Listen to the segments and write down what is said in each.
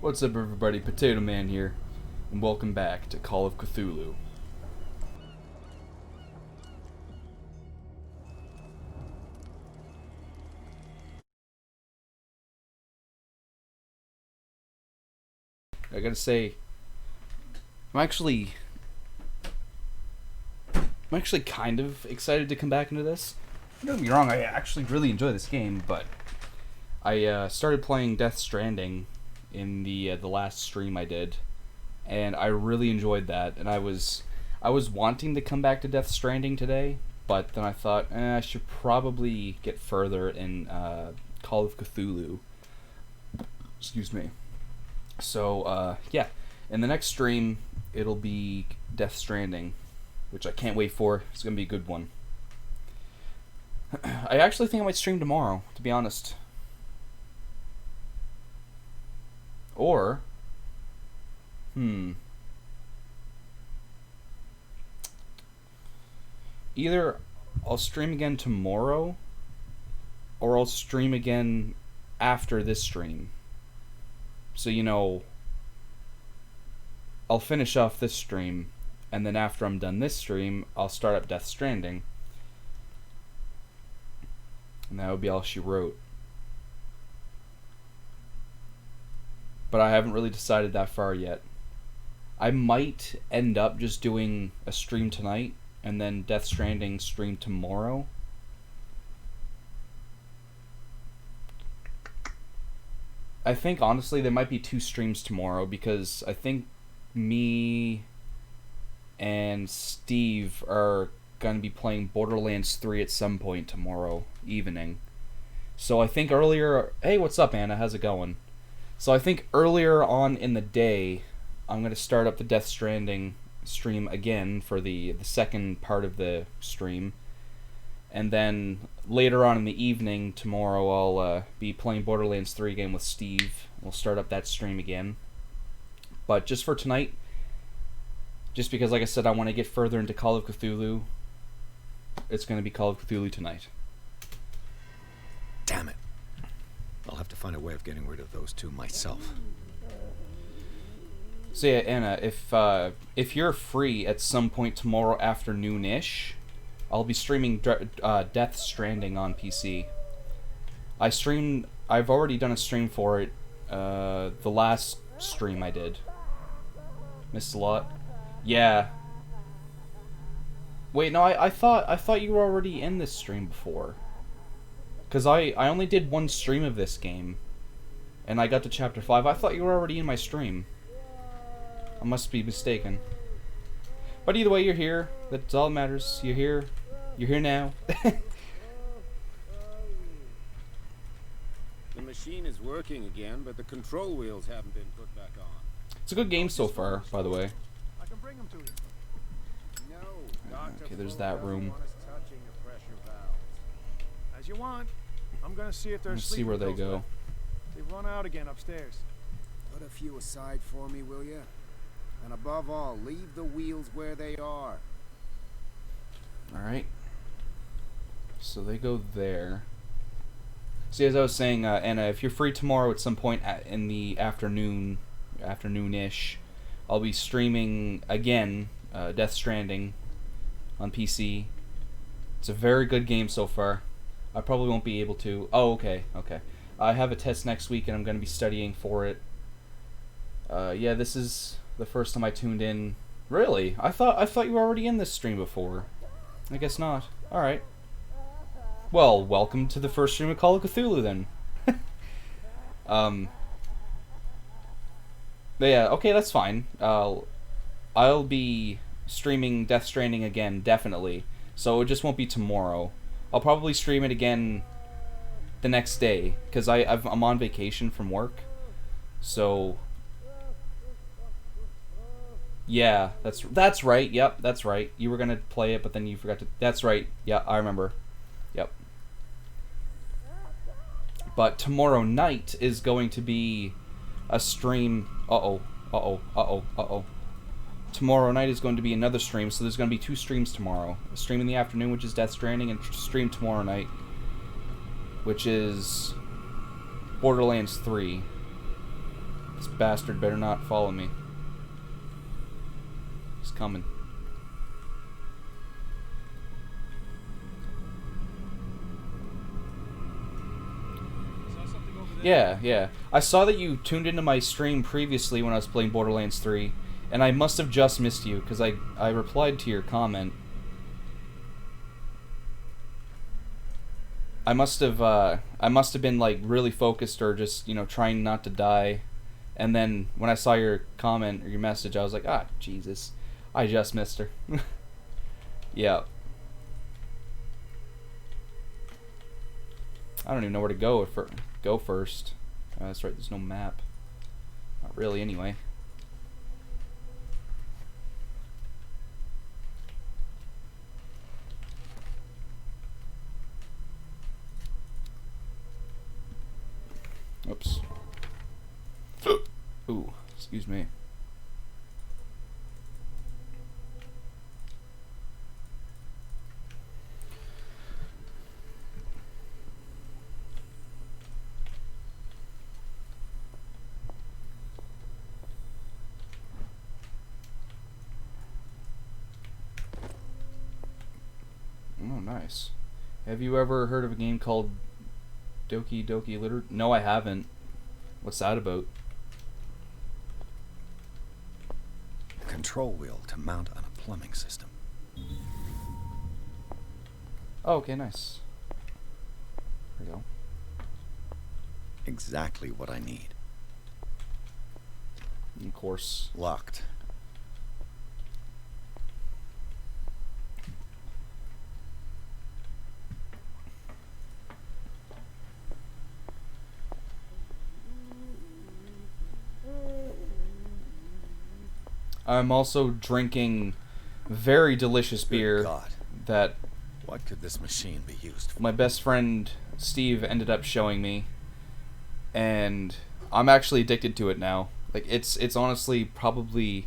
What's up, everybody? Potato Man here, and welcome back to Call of Cthulhu. I gotta say, I'm actually kind of excited to come back into this. Don't get me wrong, I actually really enjoy this game, but I started playing Death Stranding in the last stream I did, and I really enjoyed that. And I was wanting to come back to Death Stranding today, but then I thought I should probably get further in Call of Cthulhu. Excuse me. So yeah, in the next stream it'll be Death Stranding, which I can't wait for. It's gonna be a good one. I actually think I might stream tomorrow, to be honest. Or, either I'll stream again tomorrow, or I'll stream again after this stream. So, I'll finish off this stream, and then after I'm done this stream, I'll start up Death Stranding. And that would be all she wrote. But I haven't really decided that far yet. I might end up just doing a stream tonight, and then Death Stranding stream tomorrow. I think, honestly, there might be 2 streams tomorrow, because I think me and Steve are going to be playing Borderlands 3 at some point tomorrow evening. So I think earlier... Hey, what's up, Anna? How's it going? So I think earlier on in the day, I'm going to start up the Death Stranding stream again for the second part of the stream. And then later on in the evening tomorrow, I'll be playing Borderlands 3 again with Steve. We'll start up that stream again. But just for tonight, just because, like I said, I want to get further into Call of Cthulhu, it's going to be Call of Cthulhu tonight. Damn it. I'll have to find a way of getting rid of those two myself. So yeah, Anna, if you're free at some point tomorrow afternoon-ish, I'll be streaming Death Stranding on PC. I've already done a stream for it, the last stream I did. Missed a lot. Yeah. Wait, no, I thought you were already in this stream before. Because I only did one stream of this game, and I got to Chapter 5. I thought you were already in my stream. I must be mistaken. But either way, you're here. That's all that matters. You're here. You're here now. The machine is working again, but the control wheels haven't been put back on. It's a good game so far, by the way. I can bring them to you. No, Dr. Okay, there's that room. Touching the pressure valves. As you want. I'm gonna see if there's Let's see where they go. They've run out again upstairs. Put a few aside for me, will you? And above all, leave the wheels where they are. Alright. So they go there. See, as I was saying, Anna, if you're free tomorrow at some point in the afternoon-ish, I'll be streaming again Death Stranding on PC. It's a very good game so far. I probably won't be able to... Oh, okay. I have a test next week and I'm going to be studying for it. Yeah, this is the first time I tuned in. Really? I thought you were already in this stream before. I guess not. Alright. Well, welcome to the first stream of Call of Cthulhu, then. But yeah, okay, that's fine. I'll be streaming Death Stranding again, definitely. So it just won't be tomorrow. I'll probably stream it again the next day, because I'm on vacation from work. So... Yeah, that's right. Yep, that's right. You were gonna play it, but then you forgot to... That's right. Yeah, I remember. Yep. But tomorrow night is going to be a stream... Uh-oh. Tomorrow night is going to be another stream, so there's going to be 2 streams tomorrow. A stream in the afternoon, which is Death Stranding, and stream tomorrow night, which is Borderlands 3. This bastard better not follow me. He's coming. Yeah. I saw that you tuned into my stream previously when I was playing Borderlands 3, and I must have just missed you, because I replied to your comment. I must have been, like, really focused or just, you know, trying not to die. And then when I saw your comment or your message, I was like, ah, Jesus. I just missed her. Yeah. I don't even know where to go first. That's right, there's no map. Not really, anyway. Oops. Ooh, excuse me. Oh, nice. Have you ever heard of a game called Doki Doki Literature? No, I haven't. What's that about? A control wheel to mount on a plumbing system. Oh, okay, nice. There we go. Exactly what I need. Of course. Locked. I'm also drinking very delicious beer Good God. that What could this machine be used for? my best friend Steve ended up showing me, and I'm actually addicted to it now. Like, it's honestly probably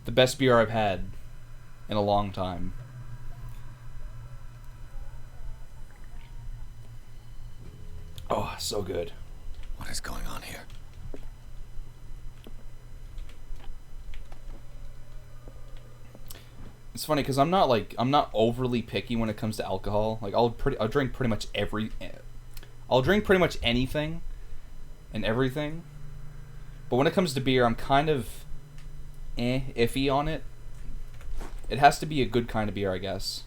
the best beer I've had in a long time. Oh, so good. What is going on here? It's funny because I'm not overly picky when it comes to alcohol. Like, I'll drink pretty much anything and everything. But when it comes to beer, I'm kind of iffy on it. It has to be a good kind of beer, I guess.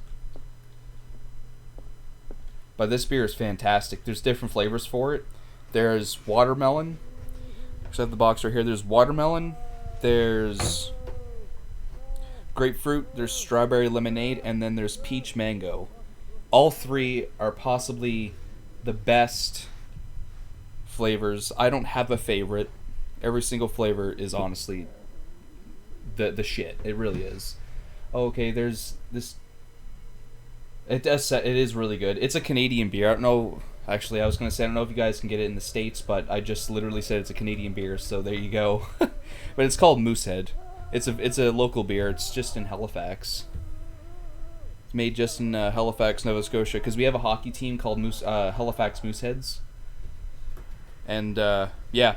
But this beer is fantastic. There's different flavors for it. There's watermelon. I have the box right here. There's watermelon. There's grapefruit, there's strawberry lemonade, and then there's peach mango. All three are possibly the best flavors. I don't have a favorite. Every single flavor is honestly the shit. It really is. Okay, there's this. It is really good. It's a Canadian beer. I don't know. Actually, I was gonna say I don't know if you guys can get it in the States, but I just literally said it's a Canadian beer, so there you go. But it's called Moosehead. It's a local beer. It's just in Halifax. It's made just in Halifax, Nova Scotia, because we have a hockey team called Halifax Mooseheads. And yeah.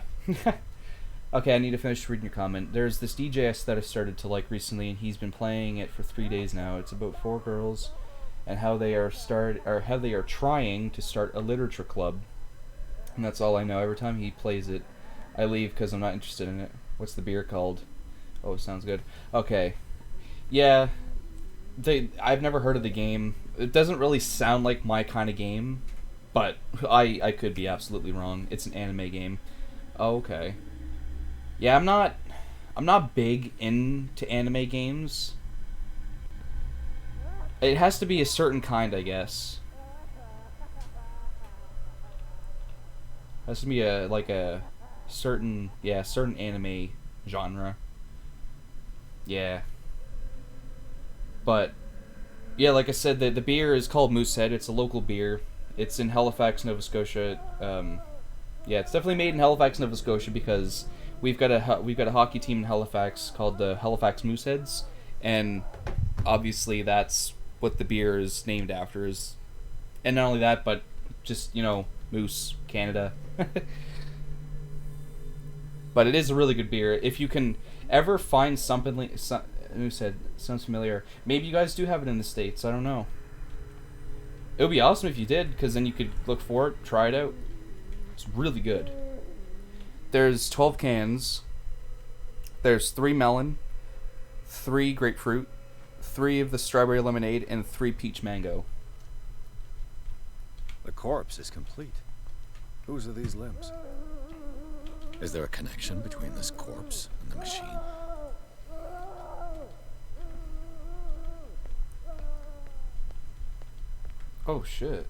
Okay, I need to finish reading your comment. There's this DJS that I started to like recently, and he's been playing it for 3 days now. It's about 4 girls, and how they are trying to start a literature club. And that's all I know. Every time he plays it, I leave because I'm not interested in it. What's the beer called? Oh, sounds good. Okay. Yeah. I've never heard of the game. It doesn't really sound like my kind of game, but I could be absolutely wrong. It's an anime game. Oh, okay. Yeah, I'm not big into anime games. It has to be a certain kind, I guess. It has to be a certain anime genre. Yeah. But yeah, like I said, the beer is called Moosehead. It's a local beer. It's in Halifax, Nova Scotia. Yeah, it's definitely made in Halifax, Nova Scotia, because we've got a hockey team in Halifax called the Halifax Mooseheads, and obviously that's what the beer is named after. And not only that, but just, you know, Moose, Canada. But it is a really good beer. If you can ever find something like... Who said? Sounds familiar. Maybe you guys do have it in the States. I don't know. It would be awesome if you did, because then you could look for it, try it out. It's really good. There's 12 cans. There's 3 melon, 3 grapefruit, 3 of the strawberry lemonade, and 3 peach mango. The corpse is complete. Whose are these limbs? Is there a connection between this corpse and the machine? Oh shit.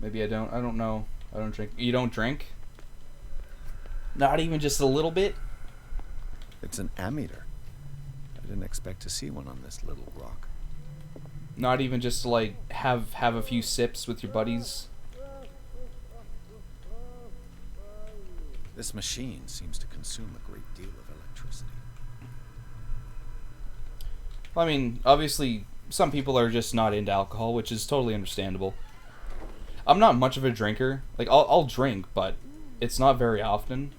Maybe I don't know. I don't drink. You don't drink? Not even just a little bit? It's an ammeter. I didn't expect to see one on this little rock. Not even just to like have a few sips with your buddies? This machine seems to consume a great deal of electricity. I mean, obviously, some people are just not into alcohol, which is totally understandable. I'm not much of a drinker. Like, I'll drink, but it's not very often.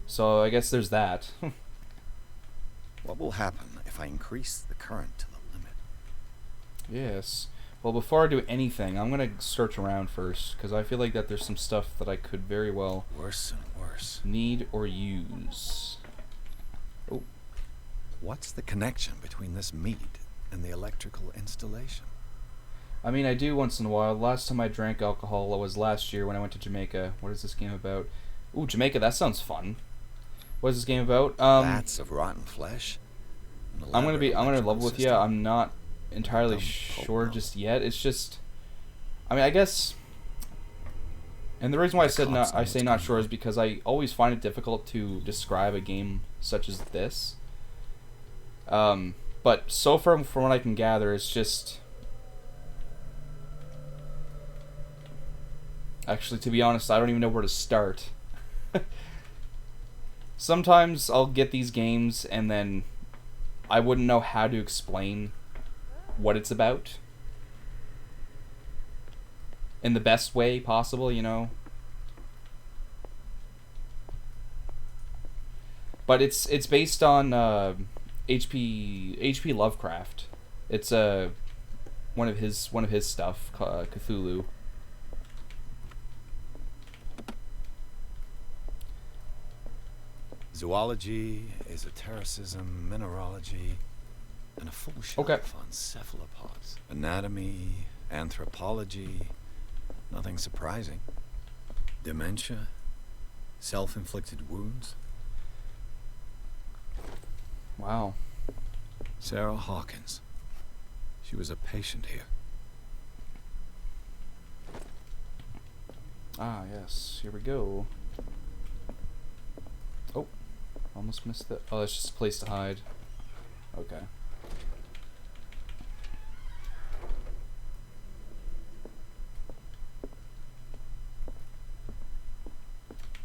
So I guess there's that. What will happen if I increase the current to the limit? Yes. Well, before I do anything, I'm going to search around first, because I feel like that there's some stuff that I could very well... Worse and worse. ...need or use. Oh. What's the connection between this meat and the electrical installation? I mean, I do once in a while. Last time I drank alcohol was last year when I went to Jamaica. What is this game about? Ooh, Jamaica, that sounds fun. What is this game about? Vats of rotten flesh? I'm gonna level with you. I'm not entirely Dumb sure poke just yet. It's just, I mean, I guess, and the reason why I say not sure is because I always find it difficult to describe a game such as this. But so far, from what I can gather, it's just, actually, to be honest, I don't even know where to start. Sometimes I'll get these games and then I wouldn't know how to explain what it's about in the best way possible, you know. But it's based on H.P. Lovecraft. It's one of his stuff, Cthulhu. Zoology, esotericism, mineralogy, and a full shelf on cephalopods. Anatomy, anthropology, nothing surprising. Dementia, self-inflicted wounds. Wow. Sarah Hawkins. She was a patient here. Ah, yes. Here we go. Oh. Almost missed it. Oh, that's just a place to hide. Okay.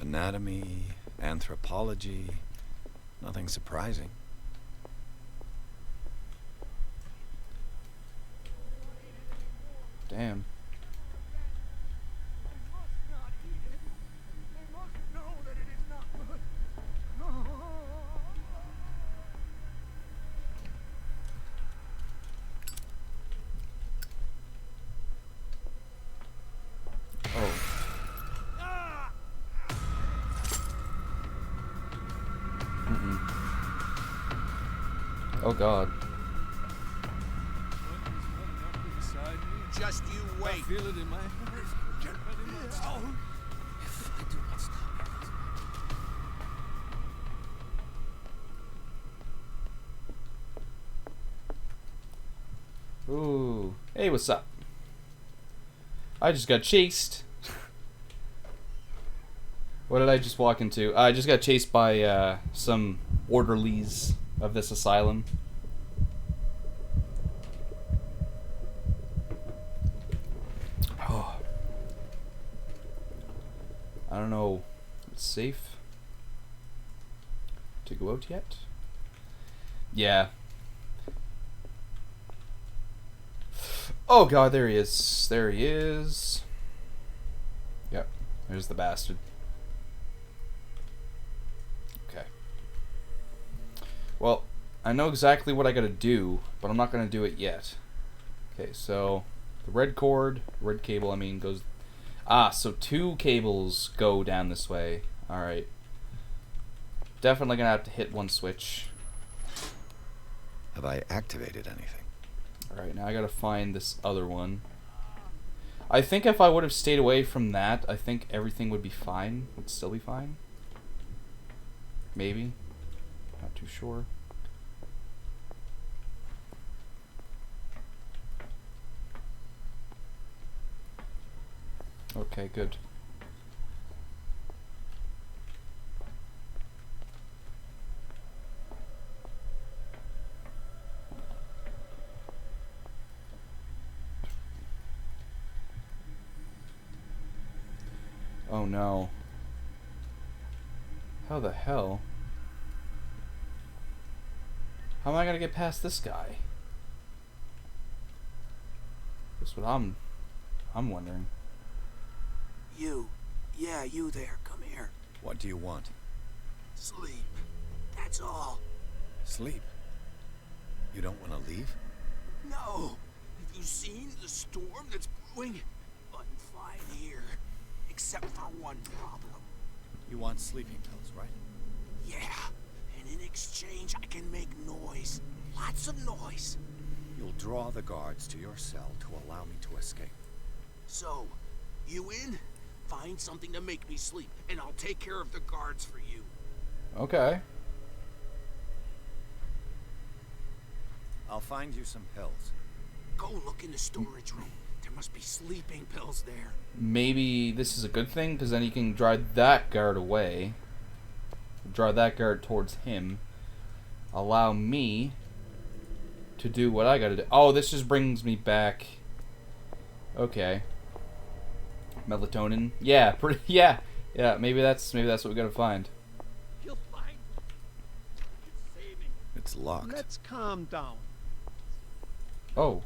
Anatomy, anthropology, nothing surprising. Damn. Oh god. Just you wait. I feel it in my hands. If I do not stop it. Ooh. Hey, what's up? I just got chased. What did I just walk into? I just got chased by some orderlies of this asylum. Oh. I don't know if it's safe to go out yet. Yeah. Oh god, there he is. There he is. Yep, there's the bastard. I know exactly what I gotta do, but I'm not gonna do it yet. Okay, so the red cable, I mean, goes... Ah, so 2 cables go down this way. Alright. Definitely gonna have to hit one switch. Have I activated anything? Alright, now I gotta find this other one. I think if I would have stayed away from that, I think everything would be fine. Would still be fine. Maybe. Not too sure. Okay, good. Oh no. How the hell? How am I gonna get past this guy? That's what I'm wondering. You. Yeah, you there. Come here. What do you want? Sleep. That's all. Sleep. You don't want to leave? No. Have you seen the storm that's brewing? I'm fine here. Except for one problem. You want sleeping pills, right? Yeah. And in exchange, I can make noise. Lots of noise. You'll draw the guards to your cell to allow me to escape. So, you in? Find something to make me sleep, and I'll take care of the guards for you. Okay. I'll find you some pills. Go look in the storage room. There must be sleeping pills there. Maybe this is a good thing, because then he can drive that guard away. Draw that guard towards him. Allow me to do what I gotta do. Oh, this just brings me back. Okay. Melatonin. Yeah, pretty. Yeah, yeah. Maybe that's what we gotta find. You'll find me. Save me. It's locked. Let's calm down. Oh.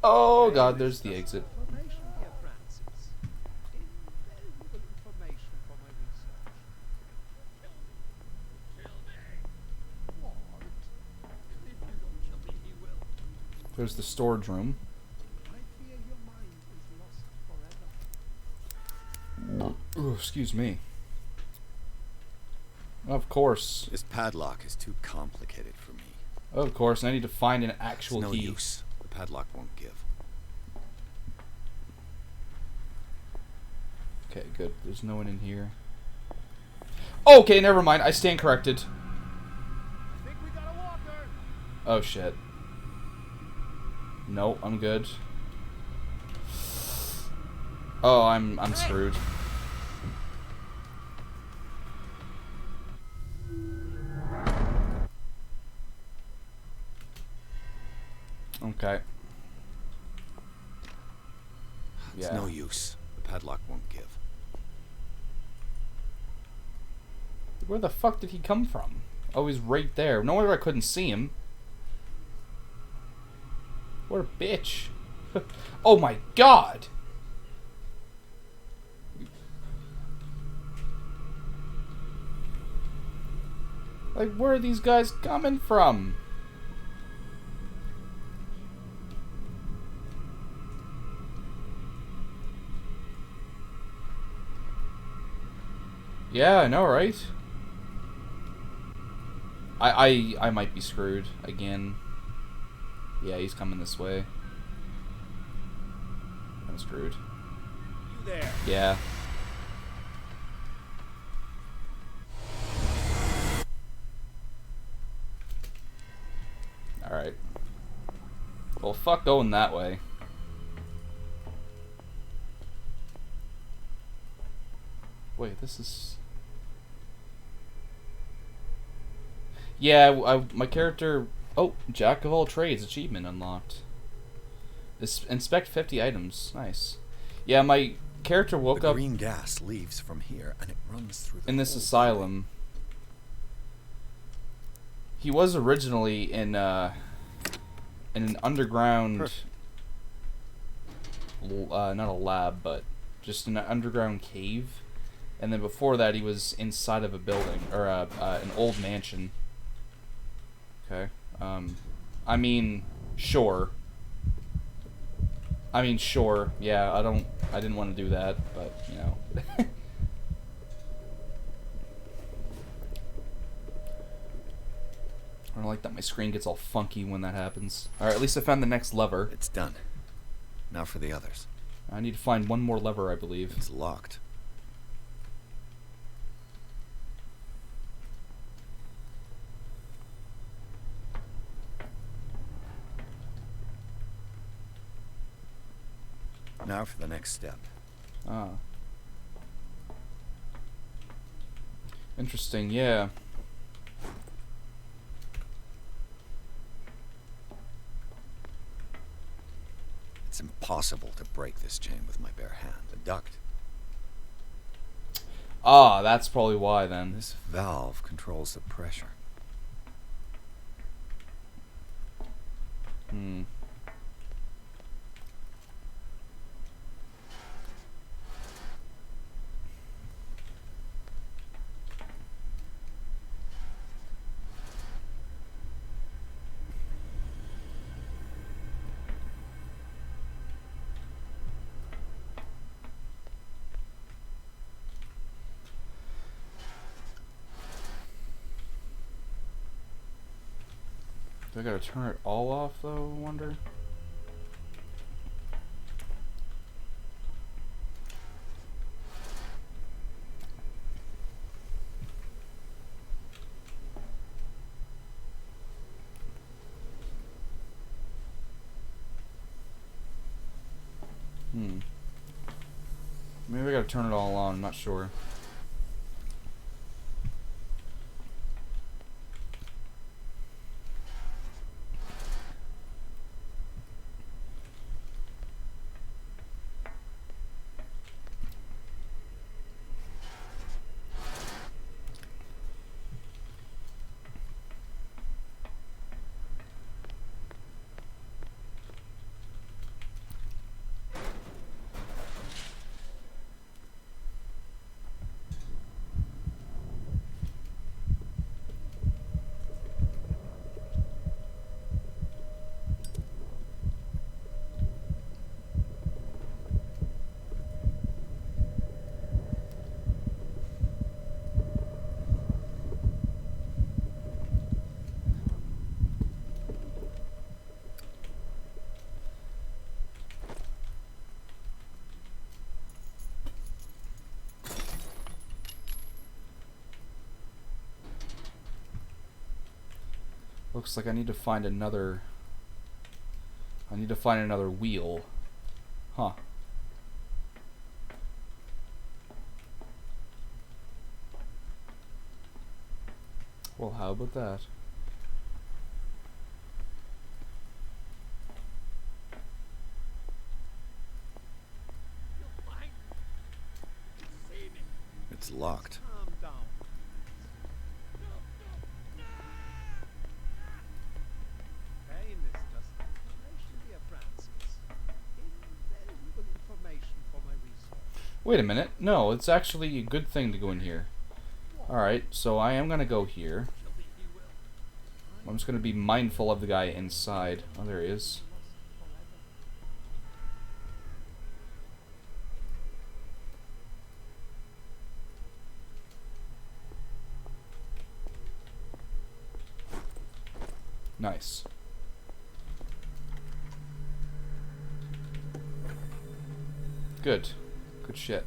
Oh God, there's the exit. Information, dear Francis. Invaluable information for my research. Kill me. What? If you don't kill me, he will. There's the storage room. I fear your mind is lost forever. Ooh, excuse me. Of course. This padlock is too complicated for me. Of course, I need to find an It's actual no key. use. The padlock won't give. Okay, good. There's no one in here. Okay, never mind. I stand corrected. I think we got a walker. Oh shit. No, I'm good. Oh, I'm screwed. Okay. It's Yeah. no use. The padlock won't give. Where the fuck did he come from? Oh, he's right there. No wonder I couldn't see him. What a bitch. Oh my god! Like, where are these guys coming from? Yeah, I know, right? I might be screwed again. Yeah, he's coming this way. I'm screwed. You there. Yeah. Alright. Well, fuck going that way. Wait, this is... Yeah, my character... Oh, Jack of all trades achievement unlocked. Inspect 50 items. Nice. Yeah, my character woke The up green gas leaves from here and it runs through the in this whole asylum. He was originally in an underground... not a lab, but just an underground cave. And then before that, he was inside of a building, or an old mansion. Okay. I mean, sure. Yeah, I didn't want to do that, but, you know. I don't like that my screen gets all funky when that happens. Alright, at least I found the next lever. It's done. Now for the others. I need to find one more lever, I believe. It's locked. Now for the next step. Ah. Interesting, yeah. It's impossible to break this chain with my bare hand. A duct. Ah, that's probably why then. This valve controls the pressure. Hmm. Do I gotta turn it all off though, I wonder? Maybe I gotta turn it all on, I'm not sure. Looks like I need to find another... I need to find another wheel. Huh. Well, how about that? You're fine. You've seen it. It's locked. Calm down. Pain is just information, dear Francis. Invaluable information for my research. Wait a minute. No, it's actually a good thing to go in here. Alright, so I am gonna go here. I'm just gonna be mindful of the guy inside. Oh, there he is. Nice. Good. Good shit.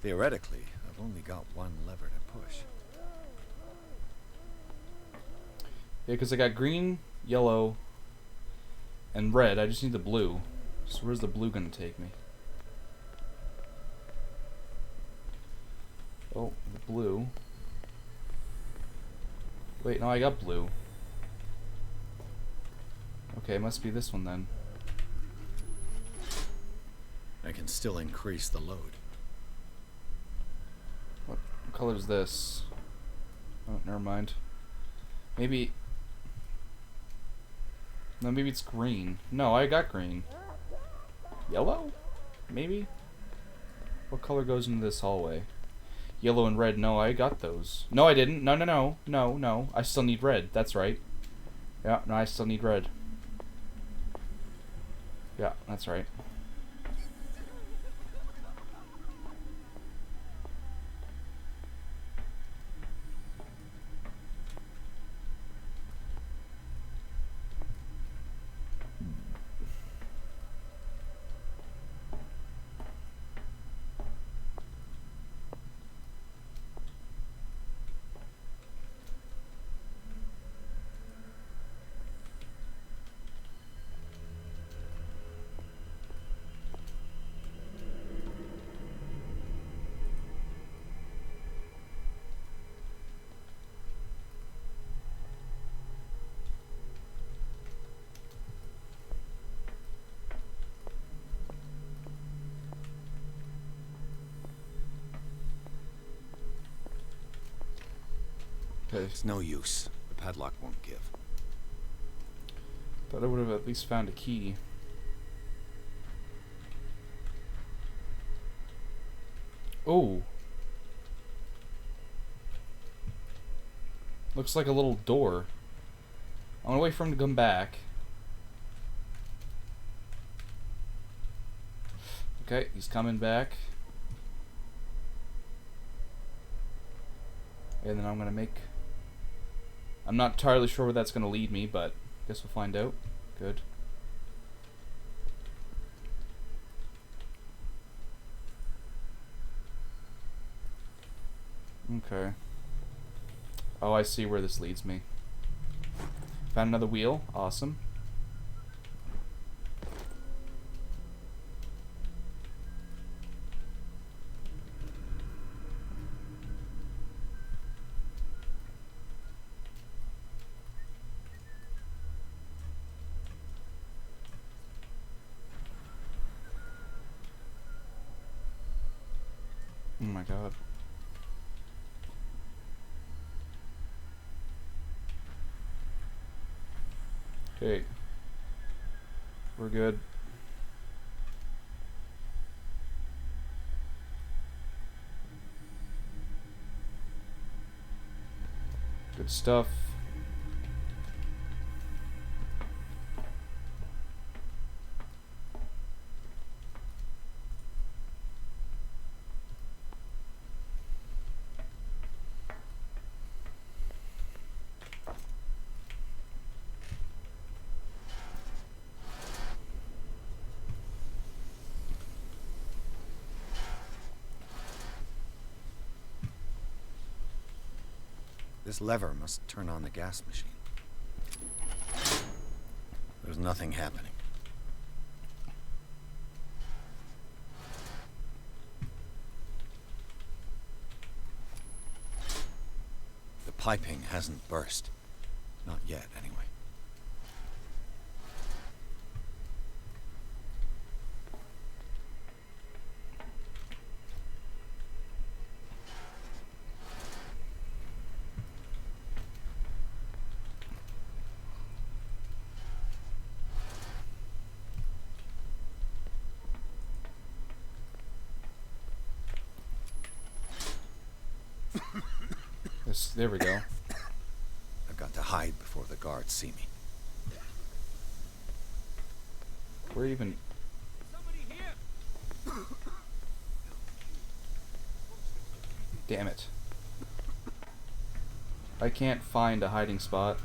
Theoretically, I've only got one lever to push. Yeah, because I got green, yellow, and red. I just need the blue. So where's the blue gonna take me? Oh, the blue. Wait, no, I got blue. Okay, it must be this one then. I can still increase the load. What color is this? Oh, never mind. Maybe... No, maybe it's green. No, I got green. Yellow? Maybe? What color goes into this hallway? Yellow and red. No, I got those. No, I didn't. No, no, no. No, no. I still need red. That's right. Yeah, no, I still need red. Yeah, that's right. Okay. It's no use. The padlock won't give. Thought I would have at least found a key. Oh. Looks like a little door. I'm gonna wait for him to come back. Okay, he's coming back. And then I'm gonna make... I'm not entirely sure where that's gonna lead me, but I guess we'll find out. Good. Okay. Oh, I see where this leads me. Found another wheel. Awesome. Oh my god. Okay. We're good. Good stuff. This lever must turn on the gas machine. There's nothing happening. The piping hasn't burst. Not yet, anyway. There we go. I've got to hide before the guards see me. We're even... Somebody here! Damn it. I can't find a hiding spot.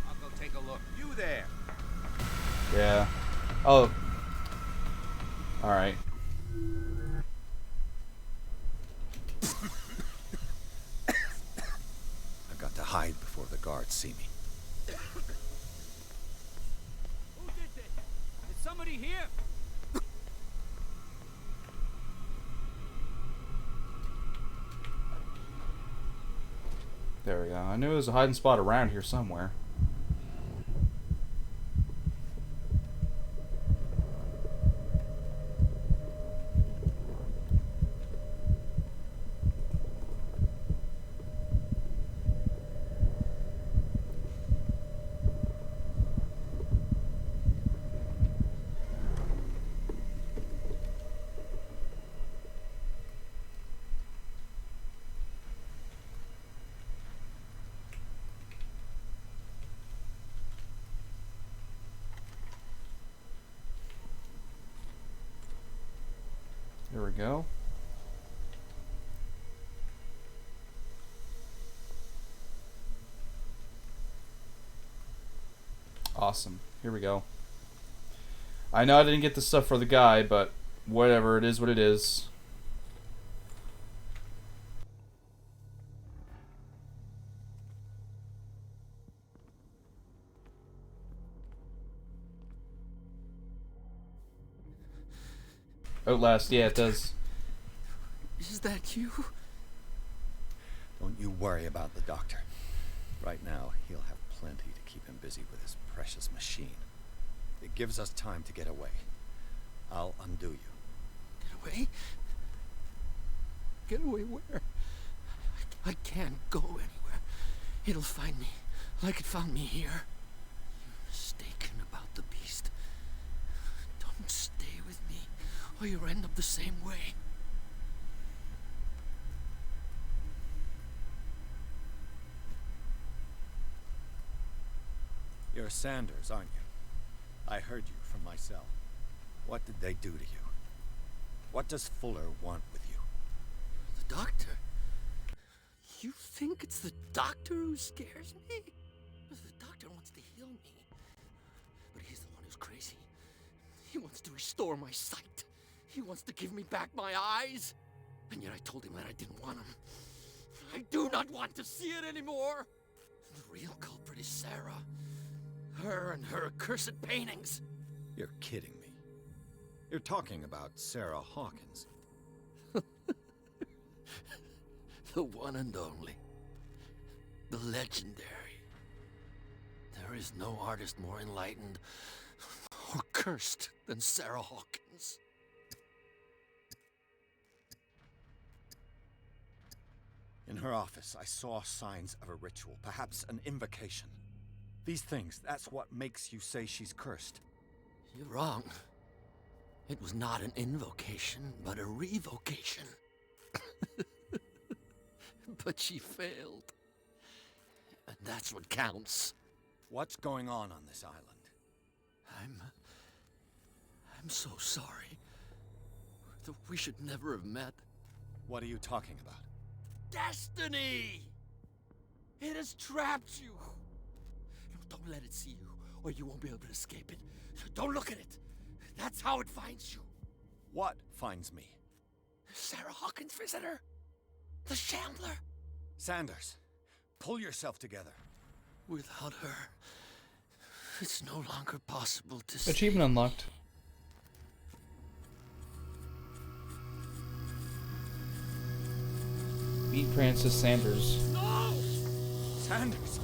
I'll go take a look. You there? Yeah. Oh. Alright. I've got to hide before the guards see me. Who did this? Is somebody here? There we go. I knew there was a hiding spot around here somewhere. we go. Awesome. Here we go. I know I didn't get the stuff for the guy, but whatever. It is what it is. Outlast, yeah, it does. Is that you? Don't you worry about the doctor. Right now, he'll have plenty to keep him busy with his precious machine. It gives us time to get away. I'll undo you. Get away? Get away where? I can't go anywhere. It'll find me, like it found me here. You're mistaken about the beast. Don't stay with me, or you'll end up the same way. You're Sanders, aren't you? I heard you from my cell. What did they do to you? What does Fuller want with you? The doctor? You think it's the doctor who scares me? The doctor wants to heal me. But he's the one who's crazy. He wants to restore my sight. He wants to give me back my eyes. And yet I told him that I didn't want him. I do not want to see it anymore. The real culprit is Sarah. Her and her accursed paintings. You're kidding me. You're talking about Sarah Hawkins. The one and only. The legendary. There is no artist more enlightened or cursed than Sarah Hawkins. In her office, I saw signs of a ritual, perhaps an invocation. These things, that's what makes you say she's cursed. You're wrong. It was not an invocation, but a revocation. But she failed. And that's what counts. What's going on this island? I'm so sorry. We should never have met. What are you talking about? Destiny! It has trapped you. Don't let it see you, or you won't be able to escape it. Don't look at it. That's how it finds you. What finds me? Sarah Hawkins' visitor. The Shambler. Sanders, pull yourself together. Without her, it's no longer possible to Achievement unlocked. Meet Francis Sanders. No! Sanders!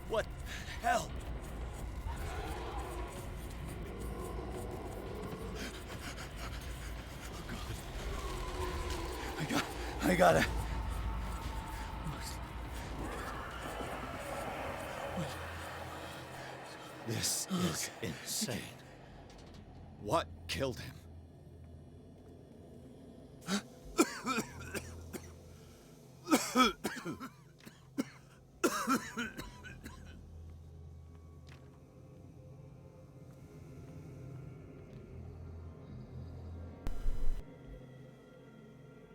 What the hell? Oh God. I gotta. This is insane. What killed him?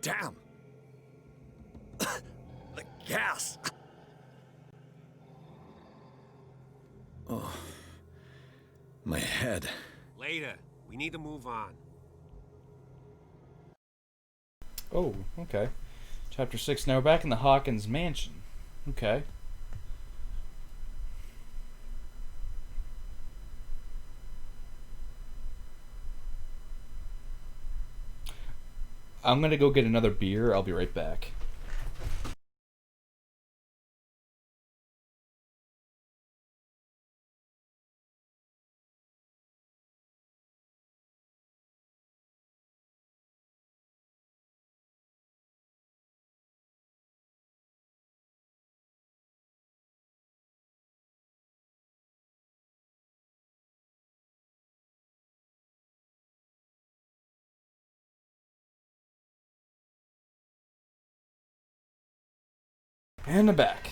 Damn! The gas! Oh. My head. Later. We need to move on. Oh, okay. Chapter 6. Now we're back in the Hawkins mansion. Okay. I'm gonna go get another beer. I'll be right back. And I'm back.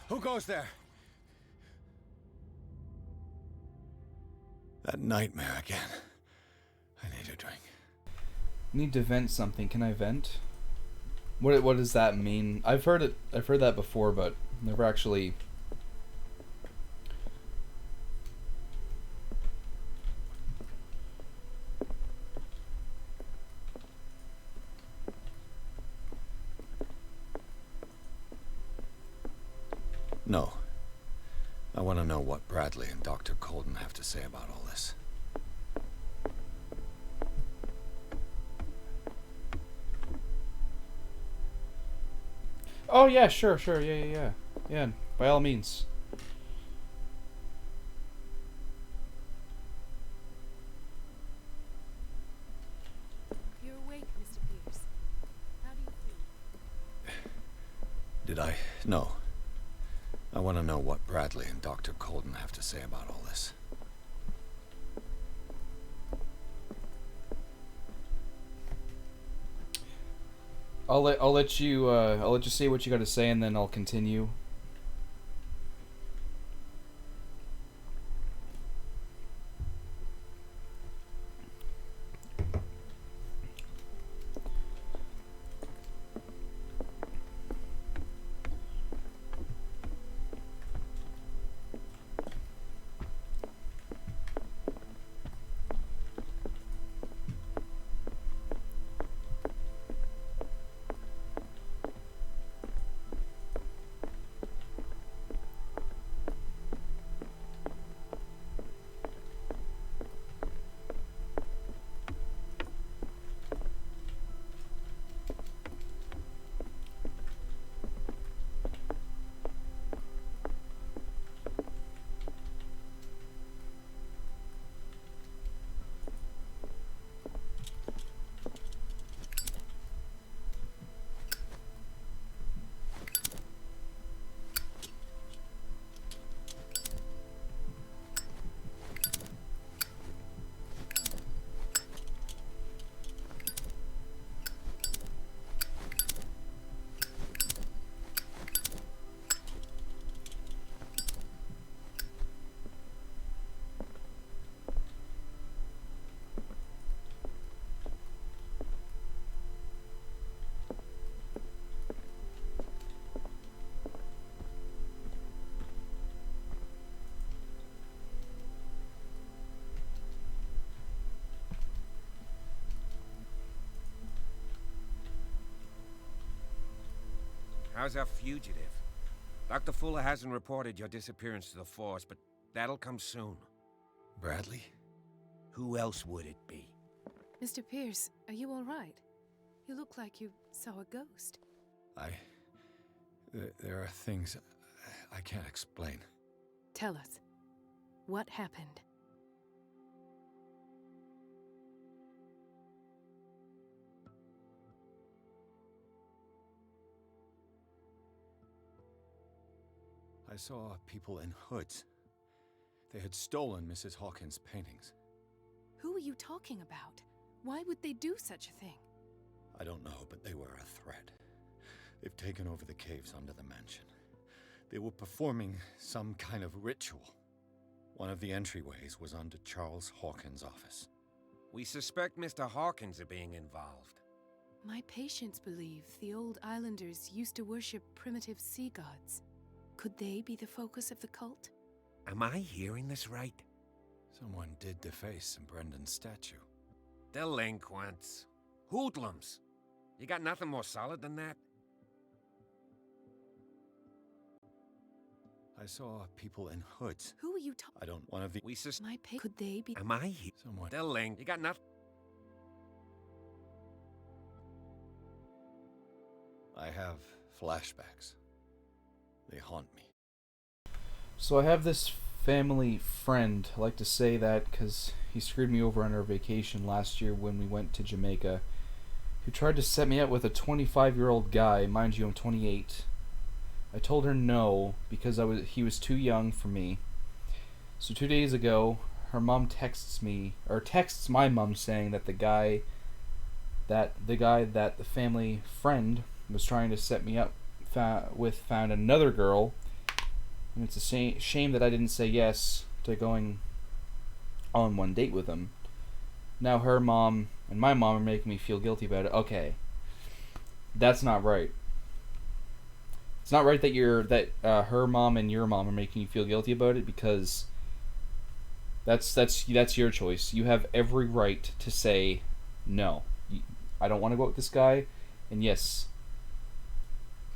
Who goes there? That nightmare again. I need a drink. Need to vent something. Can I vent? What does that mean? I've heard that before, but never actually. No. I want to know what Bradley and Dr. Colden have to say about all this. Oh yeah, sure, yeah. By all means. You're awake, Mr. Pierce. How do you feel? Did I? No. I want to know what Bradley and Dr. Colden have to say about all this. I'll let you say what you got to say, and then I'll continue. How's our fugitive? Dr. Fuller hasn't reported your disappearance to the force, but that'll come soon. Bradley? Who else would it be? Mr. Pierce, are you all right? You look like you saw a ghost. There are things I can't explain. Tell us. What happened? I saw people in hoods. They had stolen Mrs. Hawkins' paintings. Who are you talking about? Why would they do such a thing? I don't know, but they were a threat. They've taken over the caves under the mansion. They were performing some kind of ritual. One of the entryways was under Charles Hawkins' office. We suspect Mr. Hawkins of being involved. My patients believe the old islanders used to worship primitive sea gods. Could they be the focus of the cult? Am I hearing this right? Someone did deface Brendan's statue. Delinquents. Hoodlums. You got nothing more solid than that? I saw people in hoods. Who are you talking? I don't. One of the. We Could they be? Am I here? Someone. You got nothing. I have flashbacks. They haunt me. So I have this family friend. I like to say that because he screwed me over on our vacation last year when we went to Jamaica, who tried to set me up with a 25-year-old guy. Mind you, I'm 28. I told her no because he was too young for me. So 2 days ago, her mom texts my mom saying that the guy that the family friend was trying to set me up found another girl And it's a shame that I didn't say yes to going on one date with him. Now her mom and my mom are making me feel guilty about it. Okay. That's not right. It's not right that her mom and your mom are making you feel guilty about it, because that's your choice. You have every right to say no. I don't want to go out with this guy, and yes.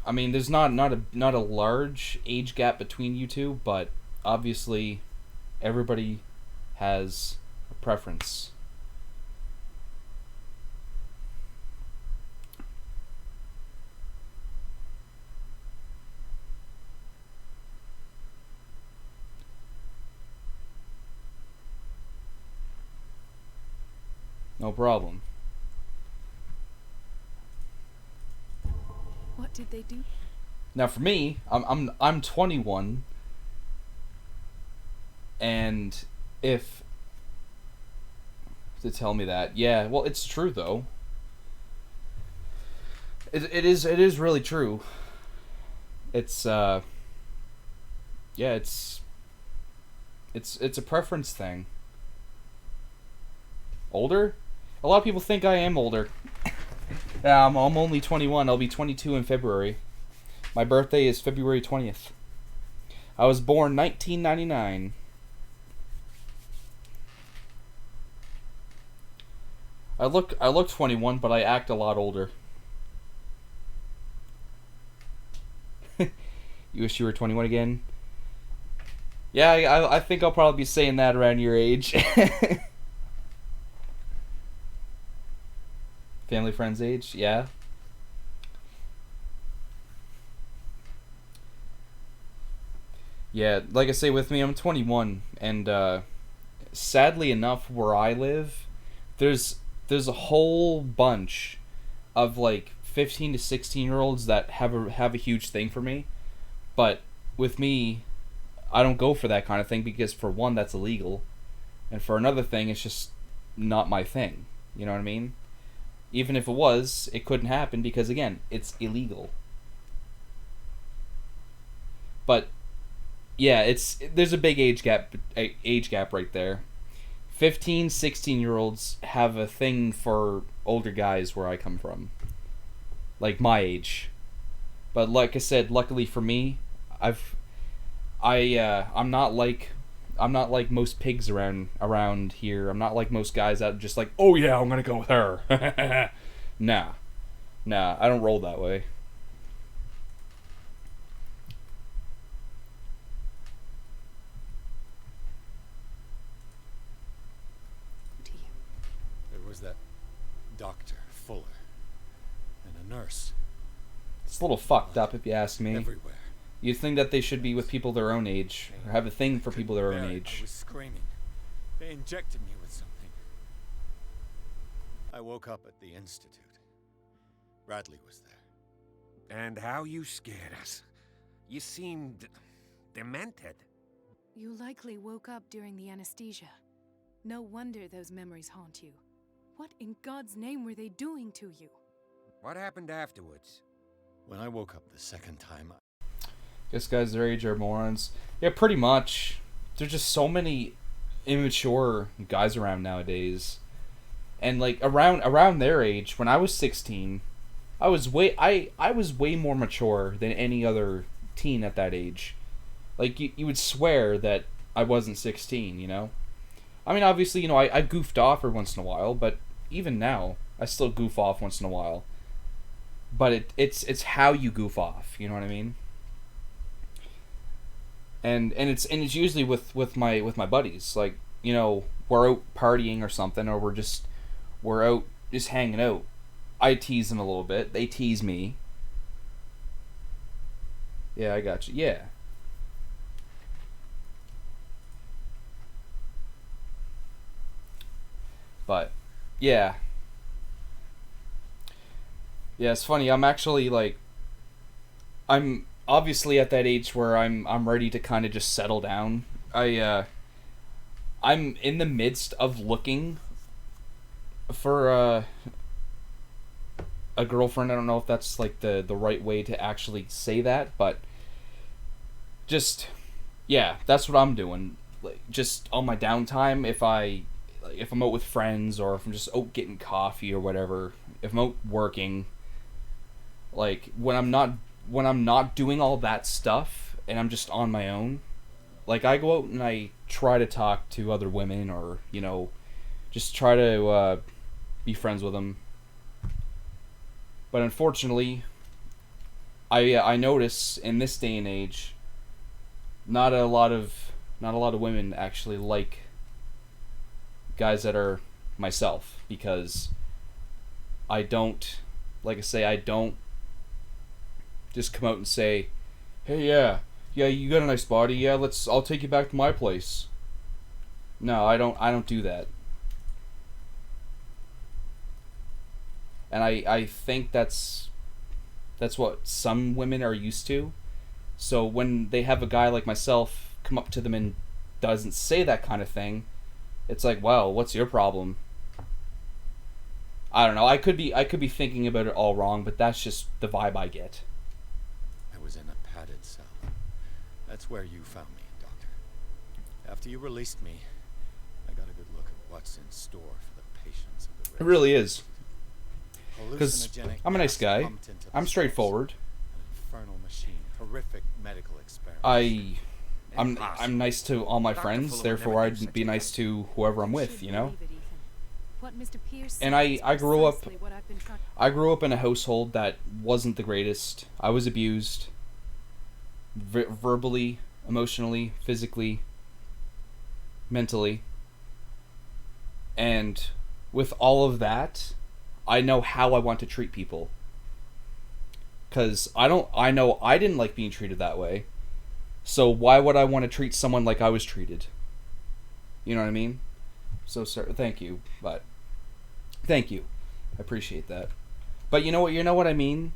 I mean, there's not a large age gap between you two, but obviously everybody has a preference. No problem. What did they do? Now for me, I'm 21, and if to tell me that, yeah, well, it's true though. It is really true. It's yeah, it's a preference thing. Older? A lot of people think I am older. I'm only 21. I'll be 22 in February. My birthday is February 20th. I was born 1999. I look 21, but I act a lot older. You wish you were 21 again? Yeah, I think I'll probably be saying that around your age. Family, friends age? Yeah. Yeah, like I say, with me, I'm 21, and sadly enough, where I live, there's a whole bunch of like 15 to 16-year-olds that have a huge thing for me, but with me, I don't go for that kind of thing because, for one, that's illegal, and for another thing, it's just not my thing. You know what I mean? Even if it was, it couldn't happen because, again, it's illegal. But yeah, there's a big age gap right there. 15, 16-year-olds have a thing for older guys where I come from. Like my age. But like I said, luckily for me, I'm not like most pigs around here. I'm not like most guys that are just like, oh yeah, I'm gonna go with her. Nah, I don't roll that way. To you. There was that Dr. Fuller and a nurse It's a little fucked up if you ask me. everywhere. You'd think that they should be with people their own age, or have a thing for people their own Bear it. I age. was screaming. They injected me with something. I woke up at the institute. Bradley was there. And how you scared us. You seemed demented. You likely woke up during the anesthesia. No wonder those memories haunt you. What in God's name were they doing to you? What happened afterwards? When I woke up the second time, Guess guys their age are morons. Yeah, pretty much. There's just so many immature guys around nowadays. And like around their age, when I was 16, I was way more mature than any other teen at that age. Like you would swear that I wasn't 16, you know? I mean, obviously, you know, I goofed off every once in a while, but even now, I still goof off once in a while. But it's how you goof off, you know what I mean? And it's usually with my buddies, like, you know, we're out partying or something, or we're out just hanging out. I tease them a little bit, they tease me. Yeah, I got you. Yeah. But yeah. Yeah, it's funny. I'm actually like I'm obviously at that age where I'm ready to kind of just settle down. I'm in the midst of looking for a girlfriend. I don't know if that's like the right way to actually say that, but just Yeah, that's what I'm doing. Like, just on my downtime, if I'm out with friends or if I'm just out getting coffee or whatever, if I'm out working, like when I'm not doing all that stuff and I'm just on my own, like I go out and I try to talk to other women or just try to be friends with them. But unfortunately, I notice in this day and age, not a lot of women actually like guys that are myself, because I don't, like I say, I don't just come out and say, hey, yeah, you got a nice body, yeah, I'll take you back to my place. No, I don't do that. And I think that's what some women are used to. So when they have a guy like myself come up to them and doesn't say that kind of thing, it's like, wow, what's your problem? I don't know. I could be thinking about it all wrong, but that's just the vibe I get. I was in a padded cell. That's where you found me, Doctor. After you released me, I got a good look at what's in store for the patients of the It really is. Because Hallucinogenic I'm a nice gas guy. pumped into the I'm straightforward. An infernal machine. Horrific medical experiment. I'm nice to all my Dr. friends, Fuller would therefore never do I'd such be a nice thing. to whoever I'm You with, should you know? believe it, Ethan. What Mr. Pierce And said is I grew up precisely what I've been trying. I grew up in a household that wasn't the greatest. I was abused verbally, emotionally, physically, mentally. And with all of that, I know how I want to treat people. Cuz I know I didn't like being treated that way. So why would I want to treat someone like I was treated? You know what I mean? So sir, thank you, but thank you. I appreciate that. But you know what I mean?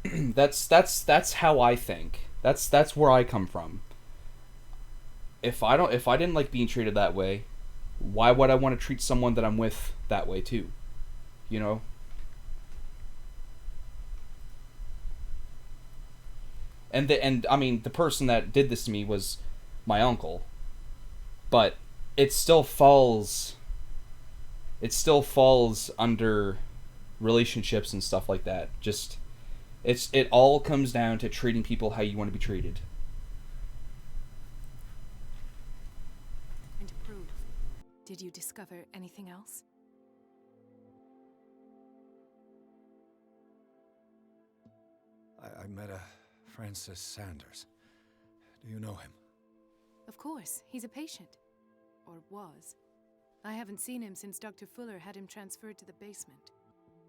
that's how I think. That's where I come from. If I didn't like being treated that way, why would I want to treat someone that I'm with that way too? You know? And I mean, the person that did this to me was my uncle. But it still falls under relationships and stuff like that. Just it all comes down to treating people how you want to be treated. And to prove, did you discover anything else? I met a Francis Sanders. Do you know him? Of course, he's a patient. Or was. I haven't seen him since Dr. Fuller had him transferred to the basement.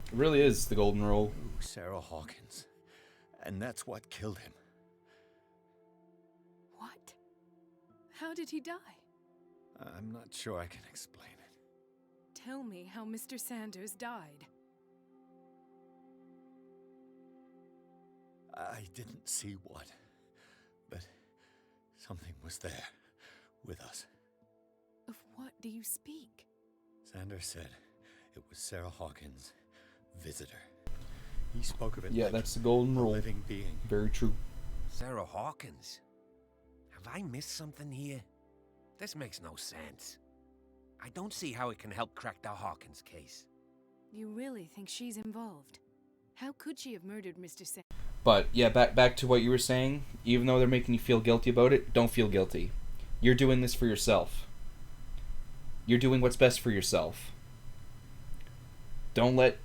It really is the golden rule. Ooh, Sarah Hawkins. And that's what killed him. What? How did he die? I'm not sure I can explain it. Tell me how Mr. Sanders died. I didn't see what, but something was there with us. Of what do you speak? Sanders said it was Sarah Hawkins' visitor. He spoke of it Yeah, like that's the golden a rule. living being. Very true. Sarah Hawkins? Have I missed something here? This makes no sense. I don't see how it can help crack the Hawkins case. You really think she's involved? How could she have murdered Mr. Sanders? But yeah, back to what you were saying. Even though they're making you feel guilty about it, don't feel guilty. You're doing this for yourself. You're doing what's best for yourself. Don't let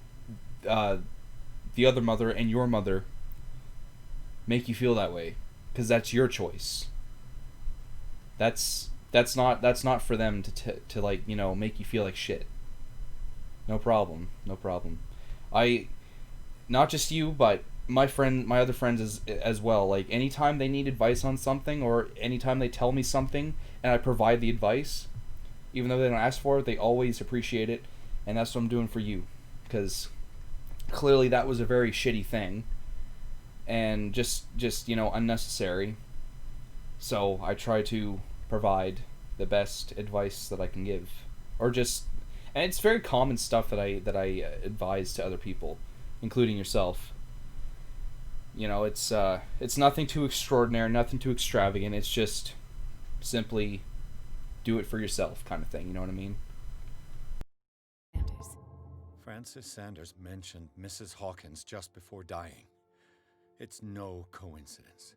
the other mother and your mother make you feel that way, because that's your choice. That's not for them to like, you know, make you feel like shit. No problem. Not just you, but my other friends as well. Like, anytime they need advice on something, or anytime they tell me something and I provide the advice, even though they don't ask for it, they always appreciate it. And that's what I'm doing for you, because clearly that was a very shitty thing and just unnecessary. So I try to provide the best advice that I can give, and it's very common stuff that I advise to other people, including yourself. It's nothing too extraordinary, nothing too extravagant. It's just simply do it for yourself kind of thing. You know what I mean? Sanders. Francis Sanders mentioned Mrs. Hawkins just before dying. It's no coincidence.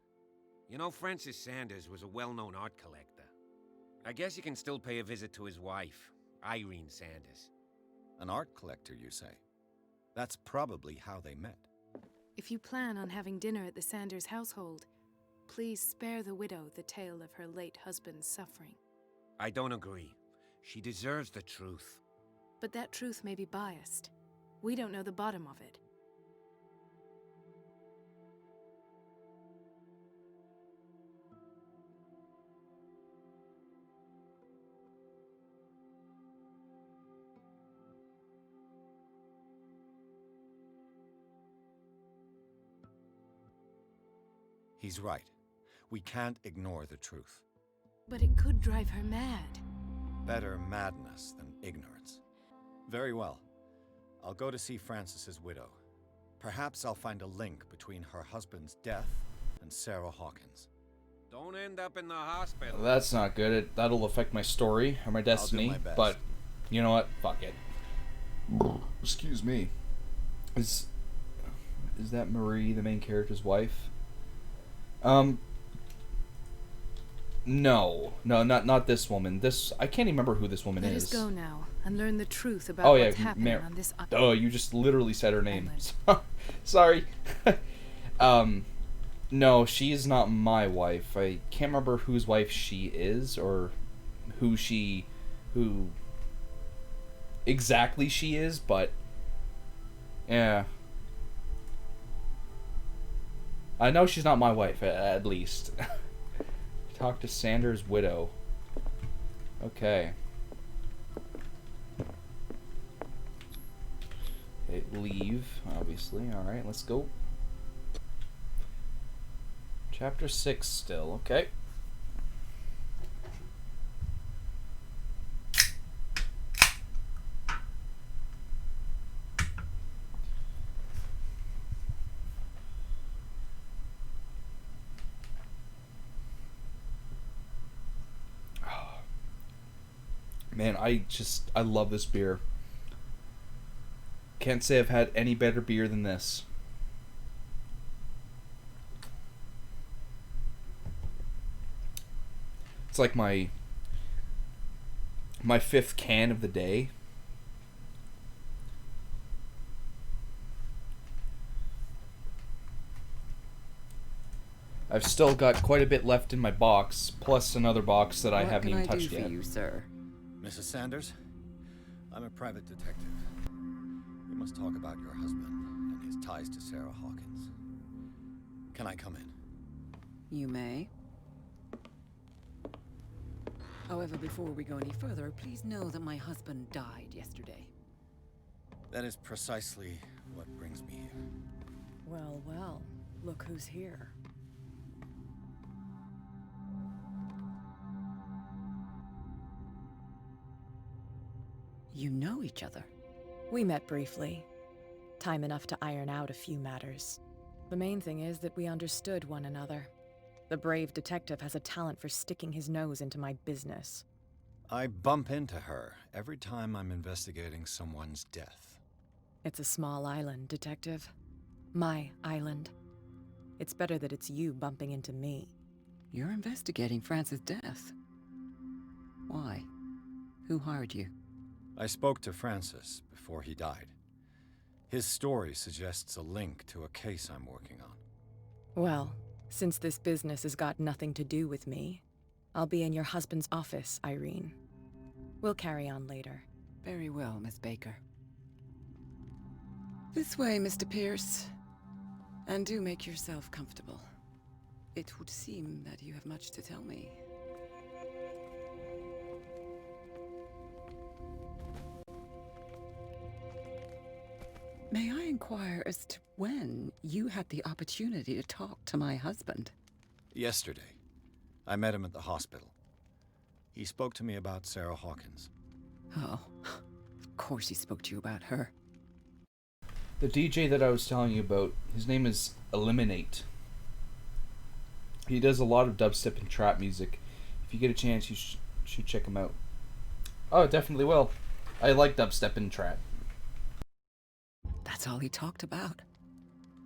You know, Francis Sanders was a well-known art collector. I guess you can still pay a visit to his wife, Irene Sanders. An art collector, you say? That's probably how they met. If you plan on having dinner at the Sanders household, please spare the widow the tale of her late husband's suffering. I don't agree. She deserves the truth. But that truth may be biased. We don't know the bottom of it. He's right. We can't ignore the truth. But it could drive her mad. Better madness than ignorance. Very well. I'll go to see Francis's widow. Perhaps I'll find a link between her husband's death and Sarah Hawkins. Don't end up in the hospital. That's not good. That'll affect my story or my destiny. my best. But you know what? Fuck it. Excuse me. Is that Marie, the main character's wife? No, not this woman. I can't even remember who this woman Let is. us go now and learn the truth about Oh yeah, what's happening on this island. oh, you just literally said her name. Sorry. No, she is not my wife. I can't remember whose wife she is or who exactly she is, but yeah. I know she's not my wife, at least. Talk to Sanders' widow. Okay. Okay, leave, obviously. Alright, let's go. Chapter 6 still, okay. Man, I love this beer. Can't say I've had any better beer than this. It's like my fifth can of the day. I've still got quite a bit left in my box, plus another box that I haven't even touched yet. What can I do for you, sir? Mrs. Sanders? I'm a private detective. We must talk about your husband and his ties to Sarah Hawkins. Can I come in? You may. However, before we go any further, please know that my husband died yesterday. That is precisely what brings me here. Well, well, look who's here. You know each other. We met briefly. Time enough to iron out a few matters. The main thing is that we understood one another. The brave detective has a talent for sticking his nose into my business. I bump into her every time I'm investigating someone's death. It's a small island, Detective. My island. It's better that it's you bumping into me. You're investigating Francis' death. Why? Who hired you? I spoke to Francis before he died. His story suggests a link to a case I'm working on. Well, since this business has got nothing to do with me, I'll be in your husband's office, Irene. We'll carry on later. Very well, Miss Baker. This way, Mr. Pierce. And do make yourself comfortable. It would seem that you have much to tell me. May I inquire as to when you had the opportunity to talk to my husband? Yesterday, I met him at the hospital. He spoke to me about Sarah Hawkins. Oh, of course he spoke to you about her. The DJ that I was telling you about, his name is Eliminate. He does a lot of dubstep and trap music. If you get a chance, you should check him out. Oh, definitely will. I like dubstep and trap. That's all he talked about.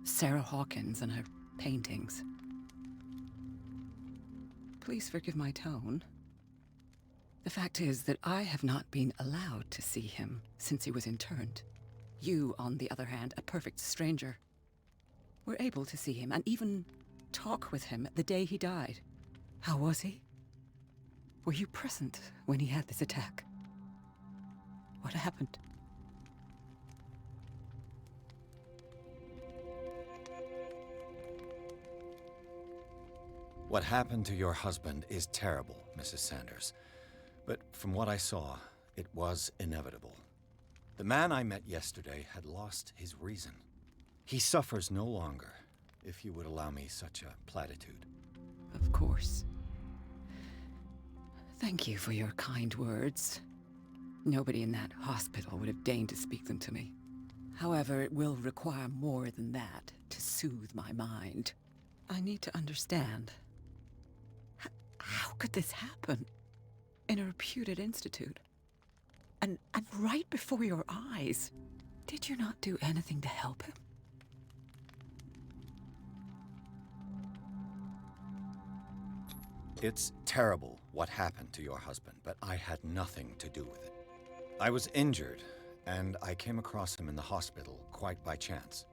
Sarah Hawkins and her paintings. Please forgive my tone. The fact is that I have not been allowed to see him since he was interned. You, on the other hand, a perfect stranger, were able to see him and even talk with him the day he died. How was he? Were you present when he had this attack? What happened? What happened to your husband is terrible, Mrs. Sanders. But from what I saw, it was inevitable. The man I met yesterday had lost his reason. He suffers no longer, if you would allow me such a platitude. Of course. Thank you for your kind words. Nobody in that hospital would have deigned to speak them to me. However, it will require more than that to soothe my mind. I need to understand. How could this happen? In a reputed institute? And right before your eyes? Did you not do anything to help him? It's terrible what happened to your husband, but I had nothing to do with it. I was injured, and I came across him in the hospital quite by chance.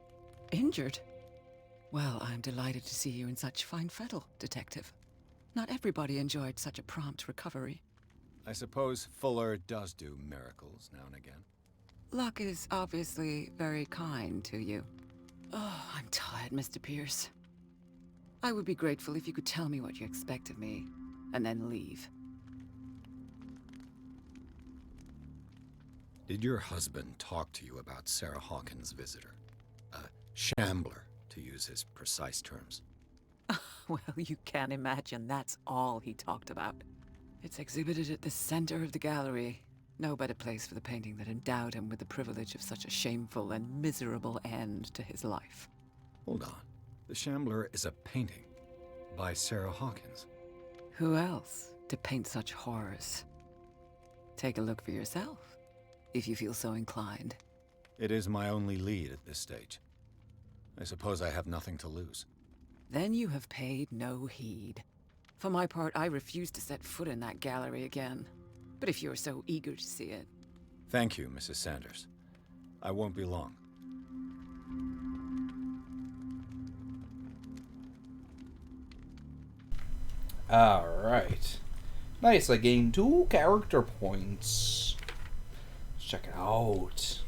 Injured? Well, I'm delighted to see you in such fine fettle, Detective. Not everybody enjoyed such a prompt recovery. I suppose Fuller does do miracles now and again. Luck is obviously very kind to you. Oh, I'm tired, Mr. Pierce. I would be grateful if you could tell me what you expect of me, and then leave. Did your husband talk to you about Sarah Hawkins' visitor? A shambler, to use his precise terms. Well, you can imagine that's all he talked about. It's exhibited at the center of the gallery. No better place for the painting that endowed him with the privilege of such a shameful and miserable end to his life. Hold on. The Shambler is a painting by Sarah Hawkins. Who else to paint such horrors? Take a look for yourself, if you feel so inclined. It is my only lead at this stage. I suppose I have nothing to lose. Then you have paid no heed. For my part, I refuse to set foot in that gallery again. But if you're so eager to see it... Thank you, Mrs. Sanders. I won't be long. Alright. Nice, I gained 2 character points. Let's check it out.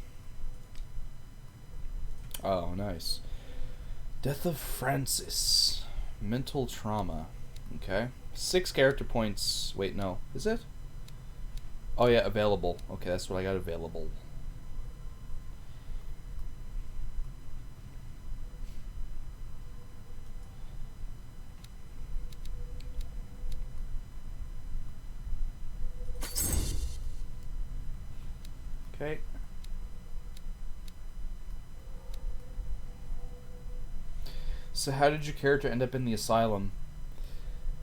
Oh, nice. Death of Francis. Mental trauma. Okay. 6 character points. Wait, no. Is it? Oh, yeah, available. Okay, that's what I got available. Okay. So how did your character end up in the asylum?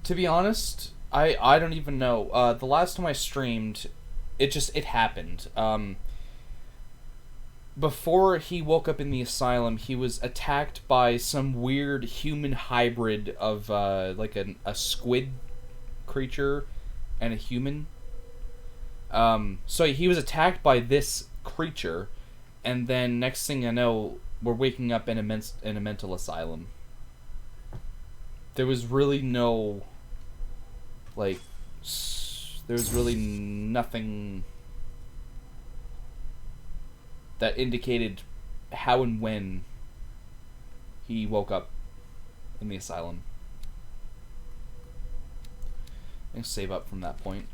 To be honest, I don't even know. The last time I streamed, it happened. Before he woke up in the asylum, he was attacked by some weird human hybrid of like a squid creature and a human. So he was attacked by this creature, and then next thing I know, we're waking up in a mental asylum. There was really no, like, there was really nothing that indicated how and when he woke up in the asylum. I'm gonna save up from that point.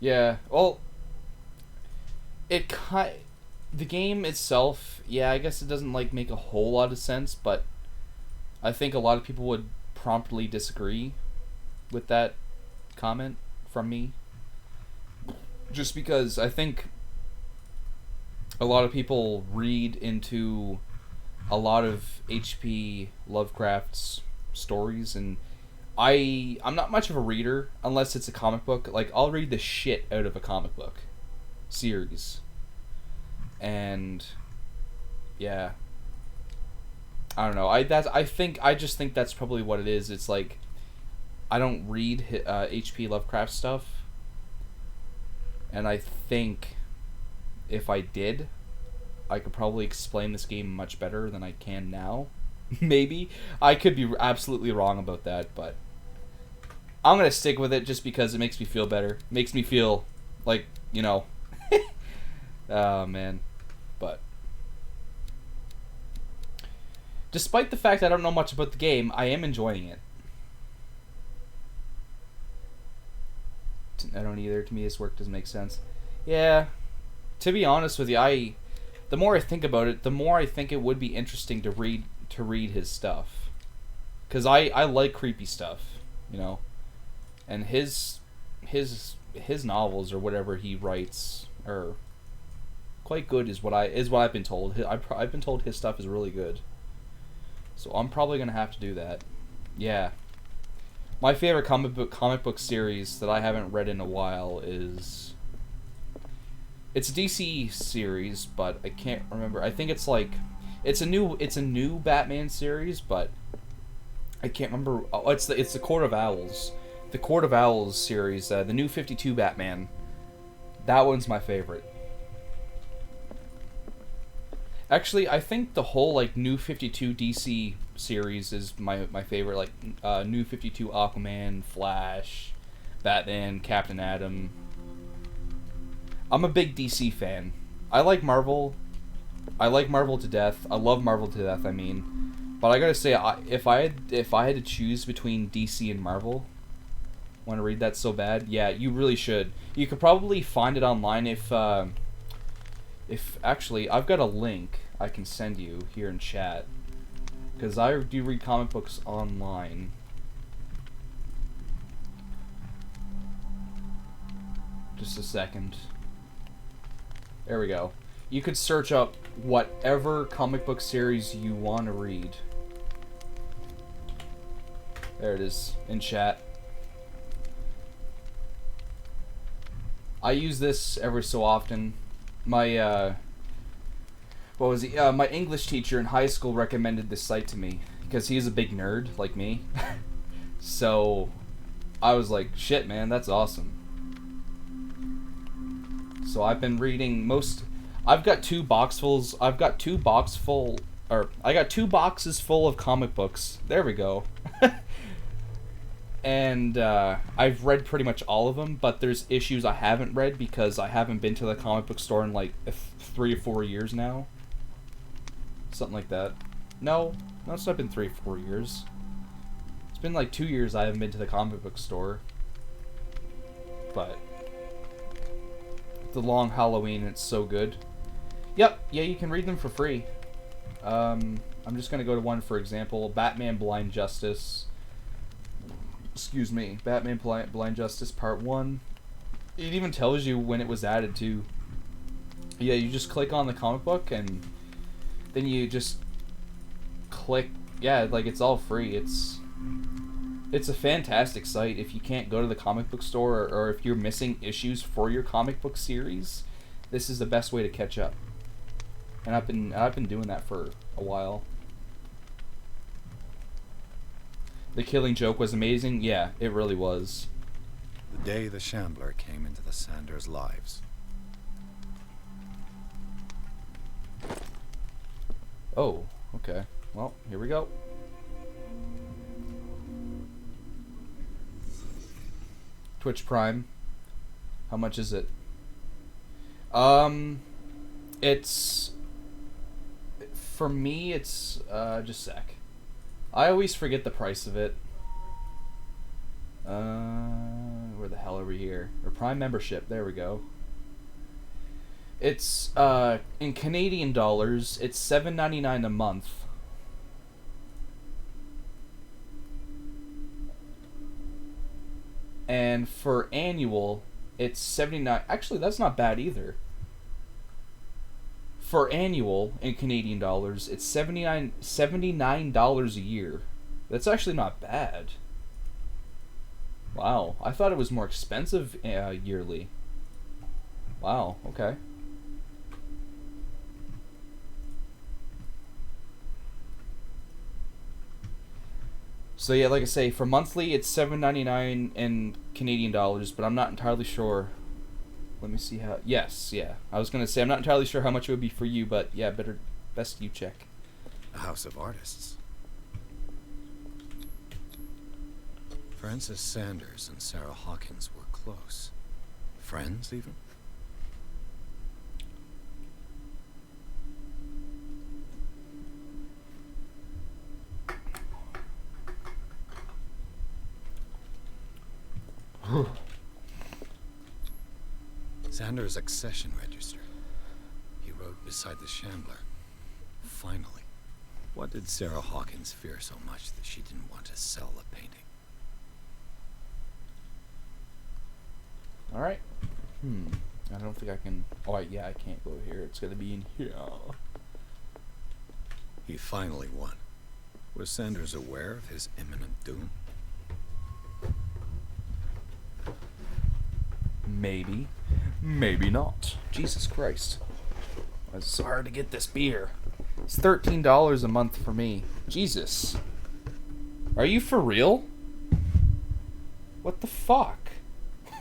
Yeah, well, the game itself, yeah, I guess it doesn't like make a whole lot of sense, but I think a lot of people would promptly disagree with that comment from me. Just because I think a lot of people read into a lot of H.P. Lovecraft's stories, and I'm not much of a reader unless it's a comic book. Like, I'll read the shit out of a comic book series. And yeah, I don't know. I just think that's probably what it is. It's like I don't read H.P. Lovecraft stuff, and I think if I did, I could probably explain this game much better than I can now. Maybe I could be absolutely wrong about that, but I'm gonna stick with it just because it makes me feel better. Makes me feel like, you know. Oh man, but despite the fact I don't know much about the game, I am enjoying it. I don't either. To me, this work doesn't make sense. Yeah, to be honest with you, the more I think about it, the more I think it would be interesting to read his stuff, because I like creepy stuff, you know, and his novels or whatever he writes are quite good, is what I've been told. I've been told his stuff is really good, so I'm probably gonna have to do that. Yeah. My favorite comic book series that I haven't read in a while is... It's a DC series, but I can't remember. I think it's like... It's a new Batman series, but I can't remember. Oh, it's the Court of Owls. The Court of Owls series, the New 52 Batman. That one's my favorite. Actually, I think the whole like New 52 DC series is my favorite. Like New 52 Aquaman, Flash, Batman, Captain Atom. I'm a big DC fan. I like Marvel. I like Marvel to death. I love Marvel to death. I mean, but I gotta say, if I had to choose between DC and Marvel, want to read that so bad? Yeah, you really should. You could probably find it online if actually, I've got a link I can send you here in chat, because I do read comic books online. Just a second. There we go. You could search up whatever comic book series you want to read. There it is, in chat. I use this every so often. My, what was he? My English teacher in high school recommended this site to me, because he's a big nerd, like me. So, I was like, shit man, that's awesome. So I've been reading I got two boxes full of comic books. There we go. And I've read pretty much all of them, but there's issues I haven't read because I haven't been to the comic book store in like 3 or 4 years now. Something like that. No, it's not been 3 or 4 years. It's been like 2 years I haven't been to the comic book store. But the long Halloween, it's so good. Yep, yeah, you can read them for free. I'm just gonna go to one, for example, Batman Blind Justice. Excuse me, Batman Blind Justice Part 1. It even tells you when it was added too. Yeah, you just click on the comic book and then you just click. Yeah, like it's all free. It's a fantastic site. If you can't go to the comic book store, or if you're missing issues for your comic book series, this is the best way to catch up. And I've been doing that for a while. The Killing Joke was amazing. Yeah, it really was. The day the Shambler came into the Sanders' lives. Oh, okay. Well, here we go. Twitch Prime. How much is it? It's... For me, it's... just a sec. I always forget the price of it. Where the hell are we here? Or Prime membership, there we go. It's, in Canadian dollars, it's $7.99 a month. And for annual, it's 79. Actually, that's not bad either. For annual in Canadian dollars, it's $79 a year. That's actually not bad. Wow, I thought it was more expensive yearly. Wow, okay. So yeah, like I say, for monthly it's $7.99 in Canadian dollars, but I'm not entirely sure. Let me see how. Yes, yeah. I was gonna say I'm not entirely sure how much it would be for you, but yeah, best you check. A house of artists. Francis Sanders and Sarah Hawkins were close. Friends, even? Sanders' accession register. He wrote beside the Shambler. Finally. What did Sarah Hawkins fear so much that she didn't want to sell the painting? Alright. I don't think I can. Oh, yeah, I can't go here. It's gonna be in here. He finally won. Was Sanders aware of his imminent doom? Maybe. Maybe not. Jesus Christ. It's so hard to get this beer. It's $13 a month for me. Jesus. Are you for real? What the fuck?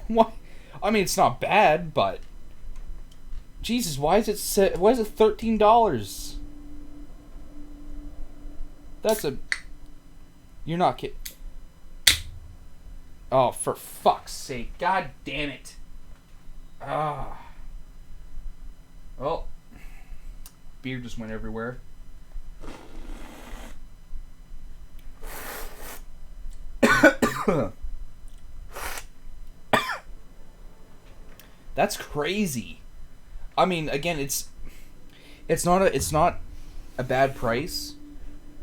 What? I mean, it's not bad, but Jesus, why is it $13? That's a. You're not kidding. Oh, for fuck's sake! God damn it! Ah. Well, beer just went everywhere. That's crazy. I mean, again, it's not a bad price,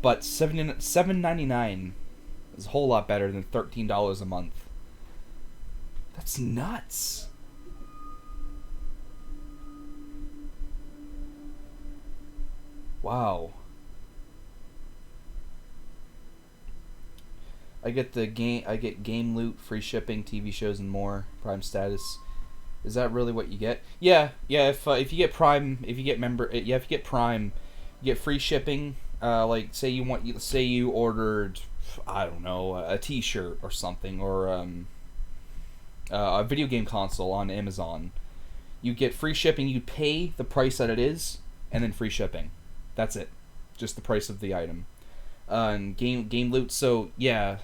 but $7.99 is a whole lot better than $13 a month. That's nuts. Wow. I get game loot, free shipping, TV shows, and more. Prime status. Is that really what you get? Yeah. If you get Prime, if you get Prime, you get free shipping. Like say you ordered, I don't know, a T-shirt or something, or a video game console on Amazon. You get free shipping. You pay the price that it is, and then free shipping. That's it. Just the price of the item. And game loot. So yeah,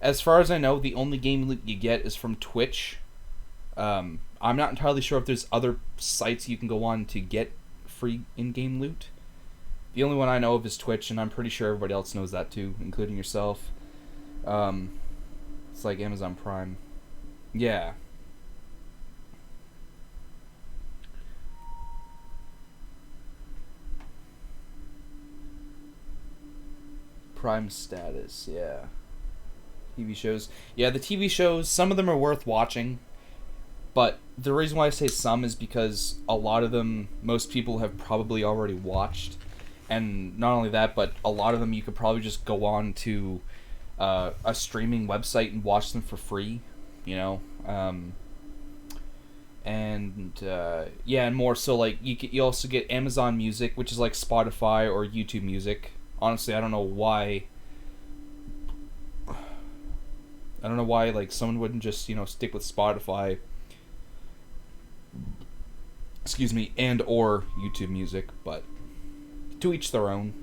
as far as I know, the only game loot you get is from Twitch. I'm not entirely sure if there's other sites you can go on to get free in-game loot. The only one I know of is Twitch, and I'm pretty sure everybody else knows that too, including yourself. It's like Amazon Prime. Yeah. Prime status, yeah. TV shows. Yeah, the TV shows, some of them are worth watching. But the reason why I say some is because a lot of them, most people have probably already watched. And not only that, but a lot of them you could probably just go on to a streaming website and watch them for free, you know? And more. So, like, you also get Amazon Music, which is like Spotify or YouTube Music. Honestly, I don't know why, like, someone wouldn't just, stick with Spotify, excuse me, and or YouTube Music, but to each their own.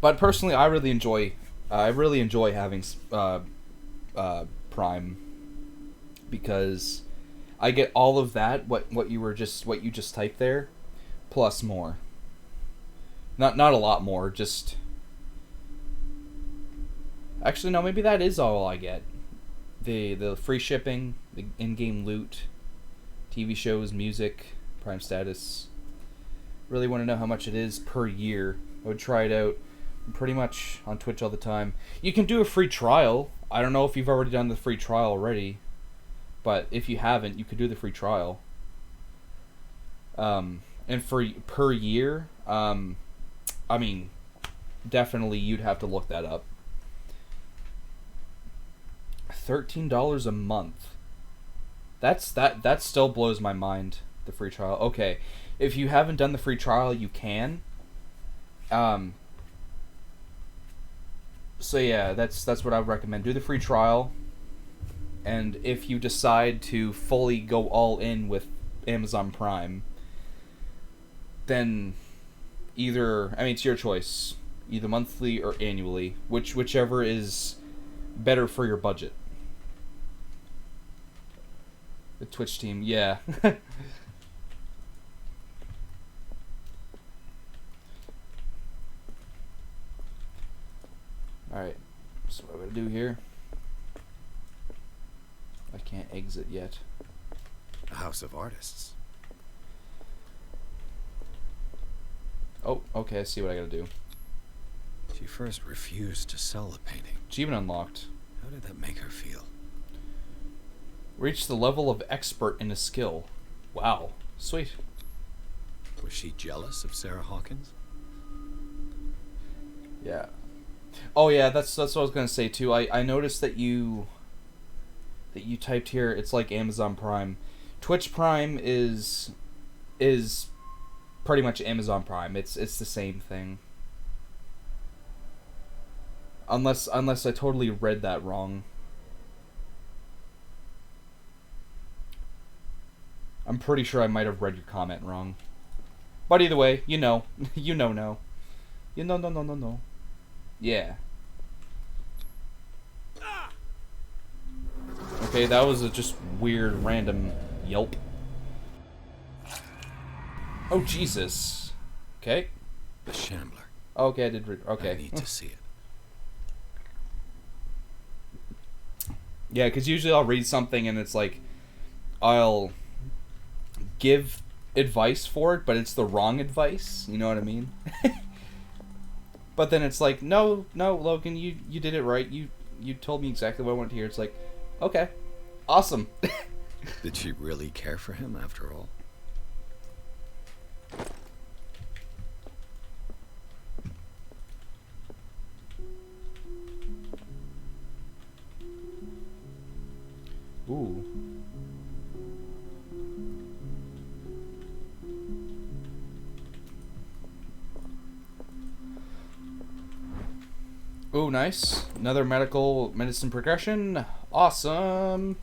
But personally, I really enjoy having Prime, because I get all of that, what you just typed there, plus more. Not a lot more, just... Actually, no, maybe that is all I get. The free shipping, the in-game loot, TV shows, music, Prime status. Really want to know how much it is per year. I would try it out pretty much on Twitch all the time. You can do a free trial. I don't know if you've already done the free trial already, but if you haven't, you could do the free trial. And for per year, I mean, definitely you'd have to look that up. $13 a month. That still blows my mind. The free trial. Okay, if you haven't done the free trial, you can. So yeah, that's what I would recommend. Do the free trial, and if you decide to fully go all in with Amazon Prime, then either, I mean, it's your choice, either monthly or annually, whichever is better for your budget. The Twitch team, yeah. Alright, so what I'm gonna do here, I can't exit yet. A house of artists. Oh, okay, I see what I gotta do. She first refused to sell the painting. Achievement unlocked. How did that make her feel? Reach the level of expert in a skill. Wow, sweet. Was she jealous of Sarah Hawkins? Yeah. Oh yeah, that's what I was gonna say too. I noticed that you typed here. It's like Amazon Prime. Twitch Prime is pretty much Amazon Prime. It's the same thing. Unless I totally read that wrong. I'm pretty sure I might have read your comment wrong. But either way, you know. You know no. You know no. Yeah. Okay, that was a just weird random yelp. Oh Jesus. Okay. The Shambler. Okay, I did read. Okay. I need to see it. Yeah, because usually I'll read something and it's like, I'll give advice for it, but it's the wrong advice. You know what I mean? But then it's like, no, Logan, you did it right. You told me exactly what I wanted to hear. It's like, okay, awesome. Did she really care for him after all? Ooh. Ooh, nice. Another medicine progression. Awesome.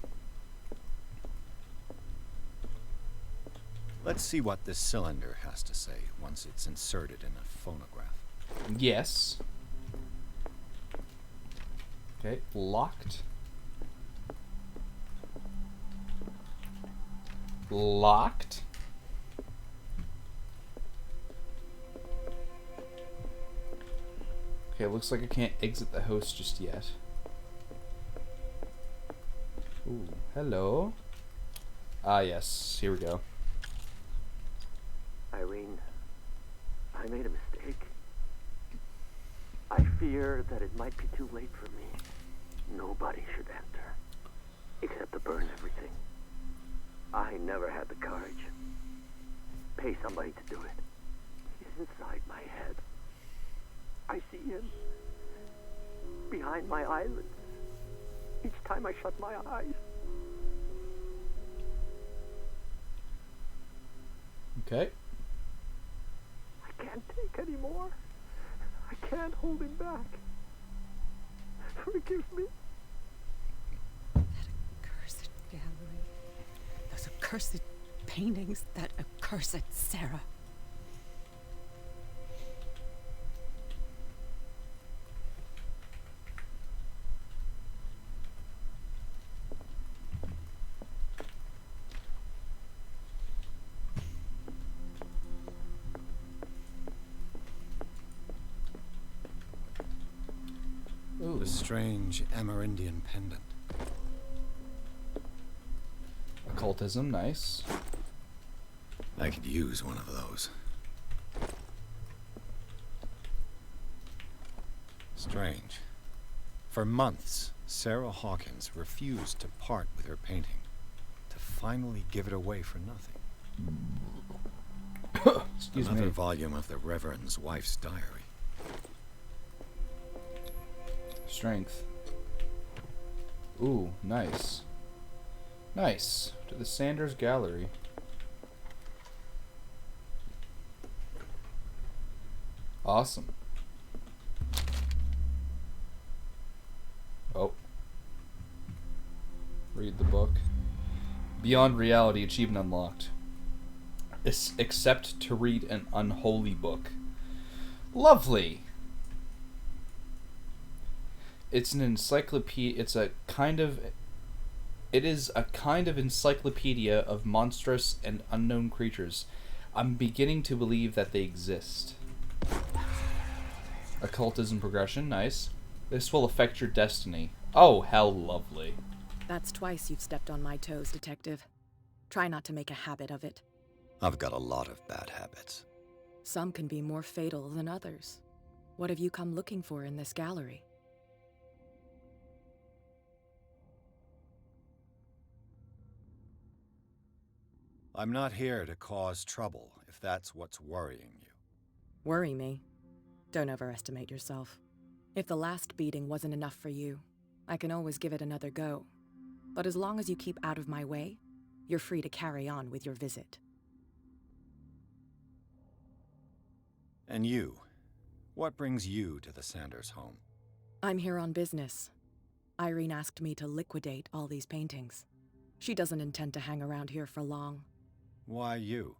Let's see what this cylinder has to say once it's inserted in a phonograph. Yes. Okay, locked. Locked. Okay, looks like I can't exit the host just yet. Ooh, hello. Ah, yes, here we go. Irene, I made a mistake. I fear that it might be too late for me. Nobody should enter, except to burn everything. I never had the courage. Pay somebody to do it. He's inside my head. I see him behind my eyelids each time I shut my eyes. Okay. I can't take any more. I can't hold him back. Forgive me. That accursed gallery. Those accursed paintings. That accursed Sarah. Ooh. The strange Amerindian pendant. Occultism, nice. I could use one of those. Strange. For months, Sarah Hawkins refused to part with her painting, to finally give it away for nothing. Excuse Another me. volume of the Reverend's wife's diary. Strength. Ooh, nice. Nice. To the Sanders Gallery. Awesome. Oh. Read the book. Beyond Reality achievement unlocked. Except to read an unholy book. Lovely. It's an encyclopedia. It is a kind of encyclopedia of monstrous and unknown creatures. I'm beginning to believe that they exist. Occultism progression, nice. This will affect your destiny. Oh, how lovely. That's twice you've stepped on my toes, Detective. Try not to make a habit of it. I've got a lot of bad habits. Some can be more fatal than others. What have you come looking for in this gallery? I'm not here to cause trouble, if that's what's worrying you. Worry me? Don't overestimate yourself. If the last beating wasn't enough for you, I can always give it another go. But as long as you keep out of my way, you're free to carry on with your visit. And you? What brings you to the Sanders home? I'm here on business. Irene asked me to liquidate all these paintings. She doesn't intend to hang around here for long. Why you?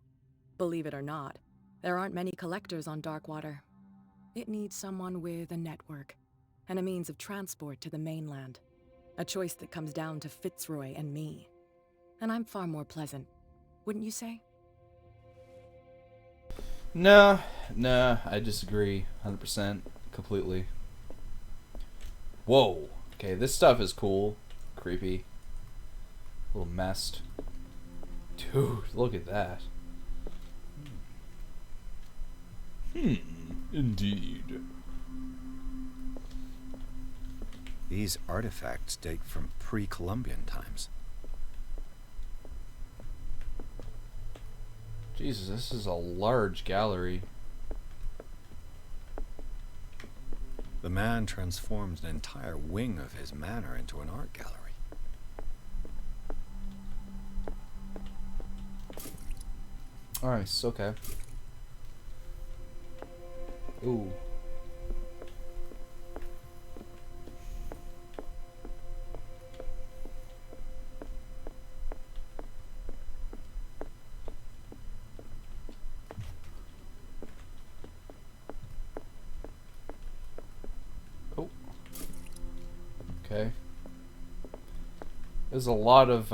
Believe it or not, there aren't many collectors on Darkwater. It needs someone with a network, and a means of transport to the mainland. A choice that comes down to Fitzroy and me. And I'm far more pleasant, wouldn't you say? Nah, I disagree 100%, completely. Whoa. Okay, this stuff is cool. Creepy. A little messed. Dude, look at that. Indeed. These artifacts date from pre-Columbian times. Jesus, this is a large gallery. The man transformed an entire wing of his manor into an art gallery. Nice, okay. Ooh. Oh. Okay. There's a lot of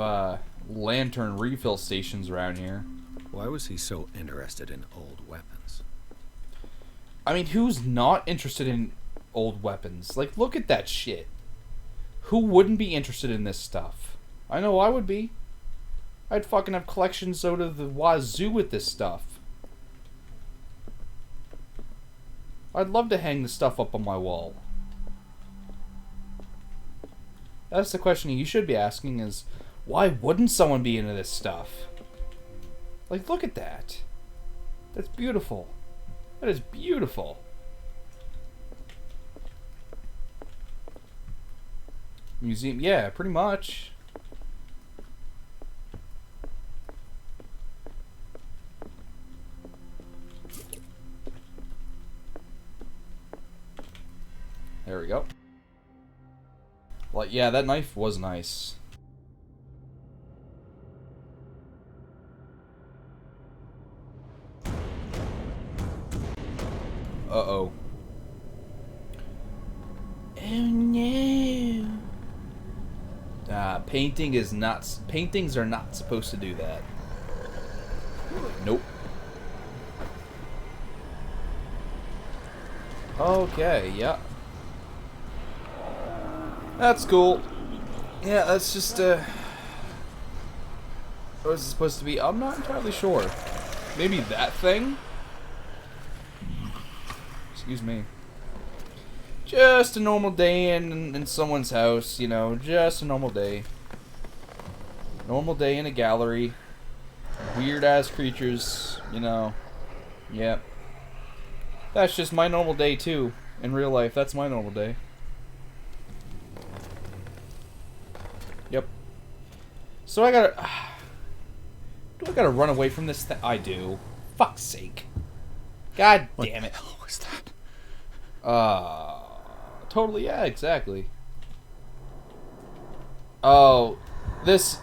lantern refill stations around here. Why was he so interested in old weapons? I mean, who's not interested in old weapons? Like, look at that shit. Who wouldn't be interested in this stuff? I know I would be. I'd fucking have collections out of the wazoo with this stuff. I'd love to hang this stuff up on my wall. That's the question you should be asking is, why wouldn't someone be into this stuff? Like, look at that. That's beautiful. That is beautiful. Museum, yeah, pretty much. There we go. Well, yeah, that knife was nice. Uh-oh. Oh no. Paintings are not supposed to do that. Nope. Okay, yeah. That's cool. Yeah, that's just, what is it supposed to be? I'm not entirely sure. Maybe that thing? Excuse me. Just a normal day in someone's house, you know, just a normal day. Normal day in a gallery. Weird ass creatures, you know. Yep. That's just my normal day too. In real life, that's my normal day. Yep. So I gotta... Do I gotta run away from this thing? I do. Fuck's sake. God damn it. What the hell was that? Totally, yeah, exactly. Oh, this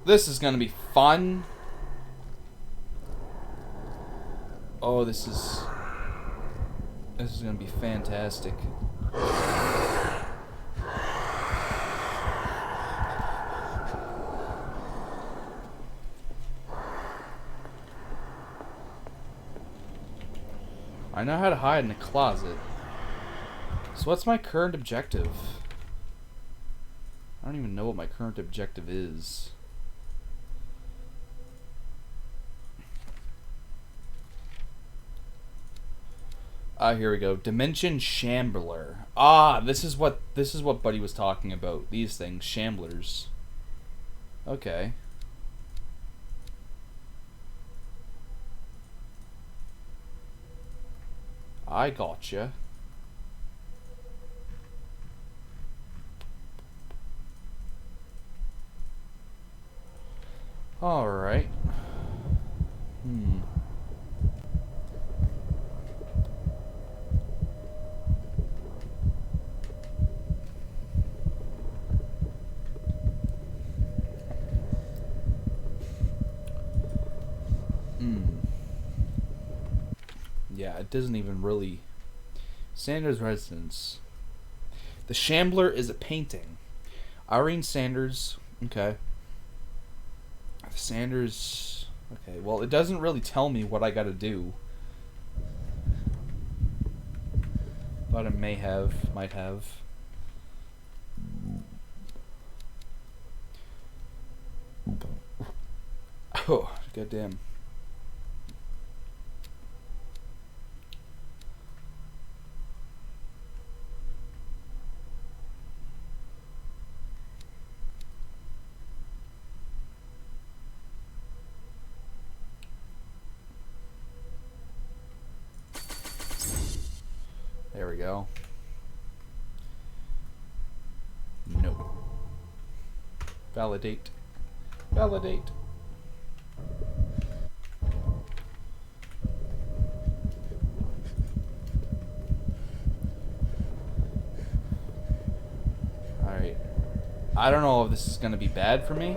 is gonna be fun. Oh, this is gonna be fantastic. I know how to hide in a closet. So what's my current objective? I don't even know what my current objective is. Ah, here we go. Dimension Shambler. Ah, this is what Buddy was talking about. These things, Shamblers. Okay. I gotcha. Alright. Yeah, it doesn't even really... Sanders' residence. The Shambler is a painting. Irene Sanders... Okay. Sanders... Okay, well, it doesn't really tell me what I gotta do. Thought it might have. Oh, goddamn. There we go. No. Validate. Validate. Alright. I don't know if this is going to be bad for me.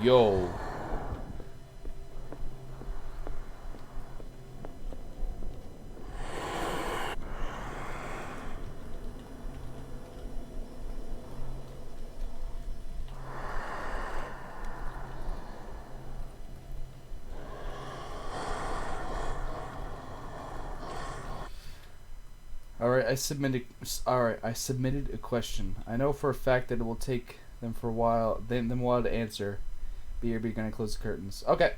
Yo. I submitted a question. I know for a fact that it will take them a while to answer. BRB gonna close the curtains. Okay.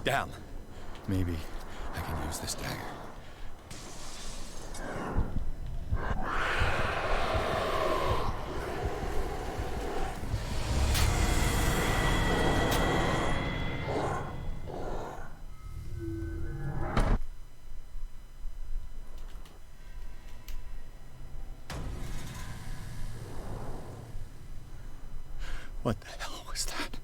Damn. Maybe I can use this dagger. What the hell was that?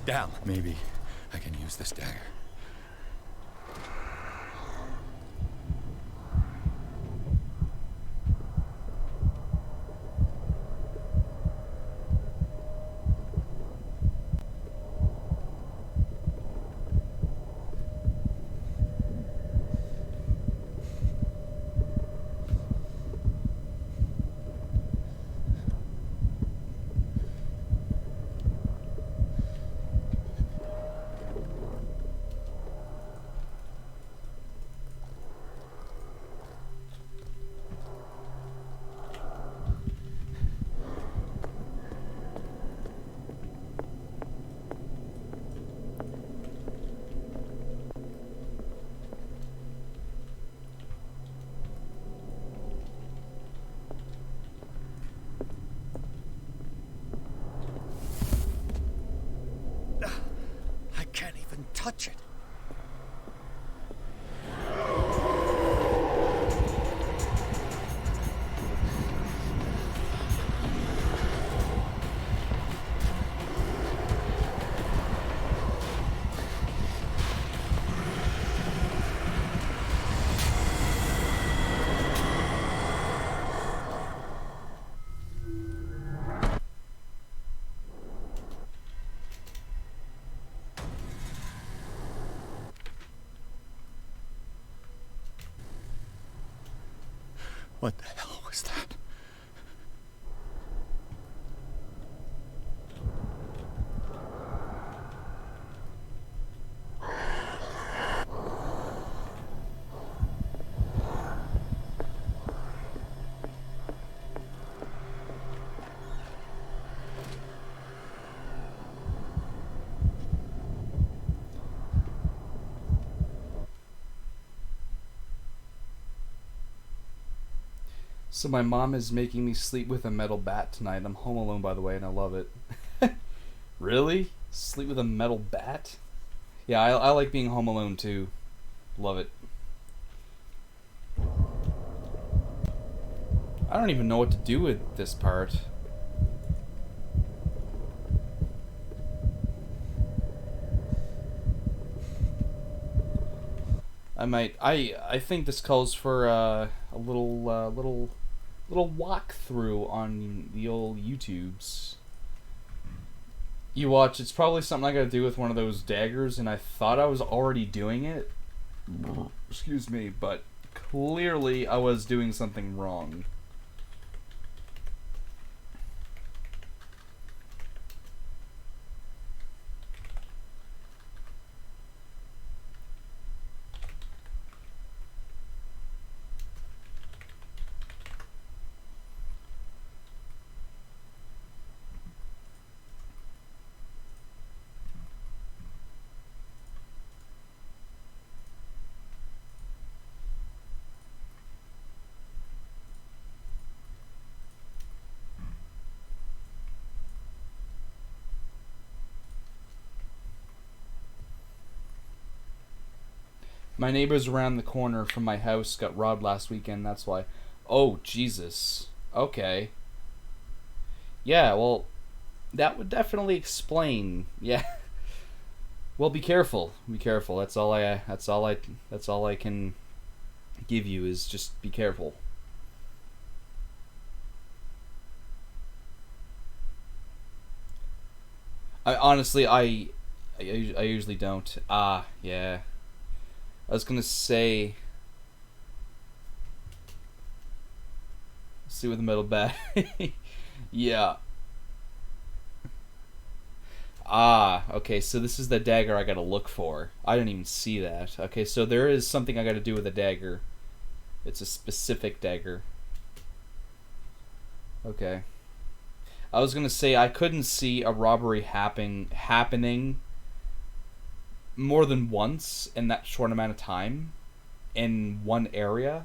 Down. Maybe I can use this dagger. I can't even touch it. What the hell was that? So my mom is making me sleep with a metal bat tonight. I'm home alone, by the way, and I love it. Really? Sleep with a metal bat? Yeah, I like being home alone too. Love it. I don't even know what to do with this part. I think this calls for a little walkthrough on the old YouTubes. You watch, it's probably something I gotta do with one of those daggers, and I thought I was already doing it. Excuse me, but clearly I was doing something wrong. My neighbors around the corner from my house got robbed last weekend, that's why. Oh, Jesus. Okay. Yeah, well, that would definitely explain. Yeah. Well, be careful. Be careful. That's all I can give you is just be careful. I usually don't. Yeah. I was gonna say. See with the metal bat. Yeah. Okay, so this is the dagger I gotta look for. I didn't even see that. Okay, so there is something I gotta do with the dagger. It's a specific dagger. Okay. I was gonna say I couldn't see a robbery happening more than once in that short amount of time in one area.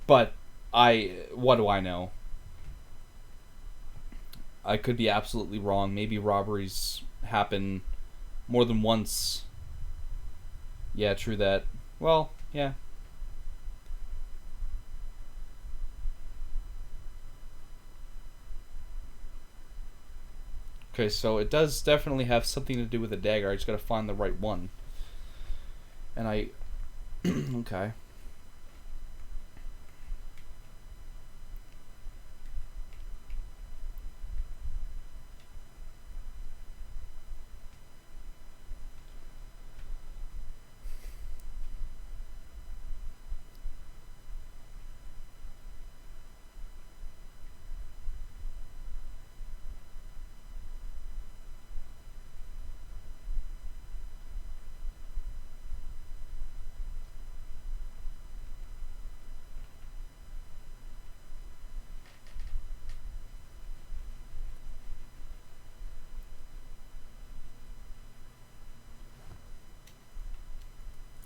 But what do I know? I could be absolutely wrong. Maybe robberies happen more than once. Yeah, true that. Well, yeah. Okay, so it does definitely have something to do with the dagger. I just gotta find the right one. And I... okay.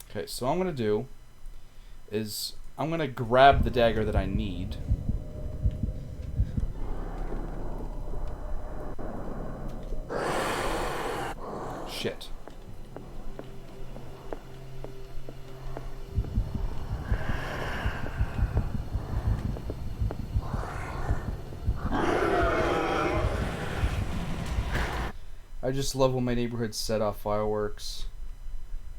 Okay, so what I'm going to do is I'm going to grab the dagger that I need. Shit. I just love when my neighborhood set off fireworks.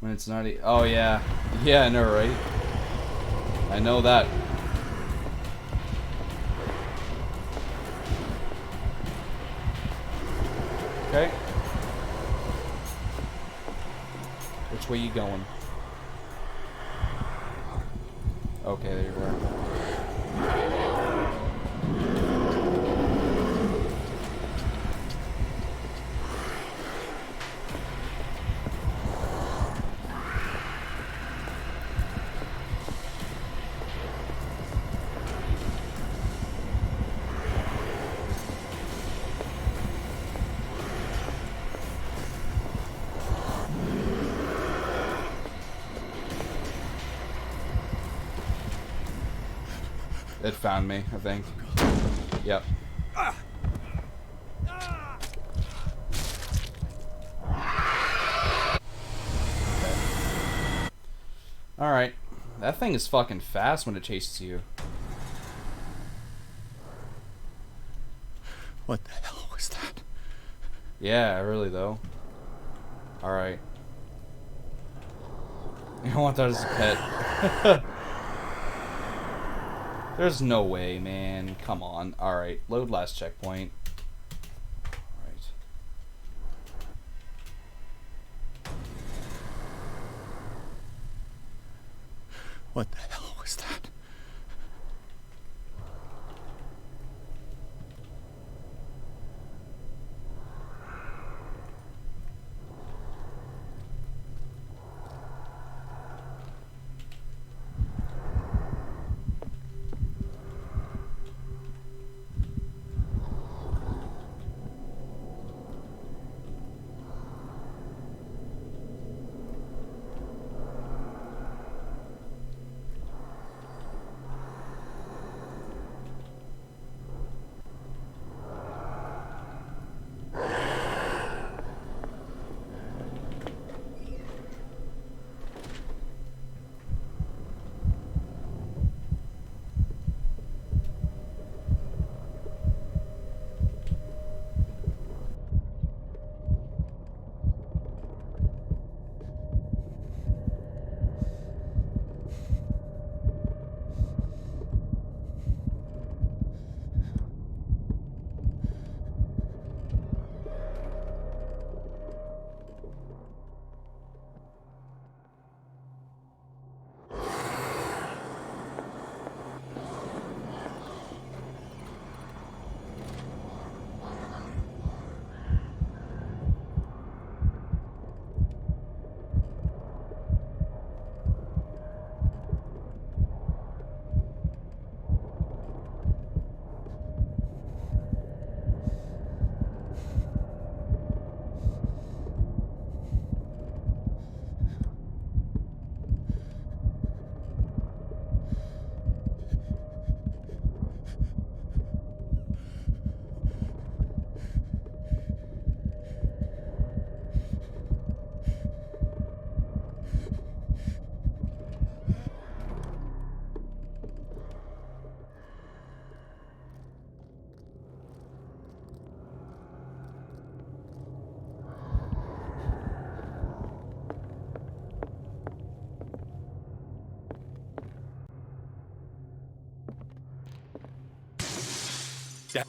When it's not... oh, yeah. Yeah, I know, right? I know that. Okay. Which way you going? Okay, there you are. It found me, I think. Yep. Alright. That thing is fucking fast when it chases you. What the hell was that? Yeah, really though. Alright. You don't want that as a pet. There's no way, man. Come on. Alright, load last checkpoint. Alright. What the hell was that?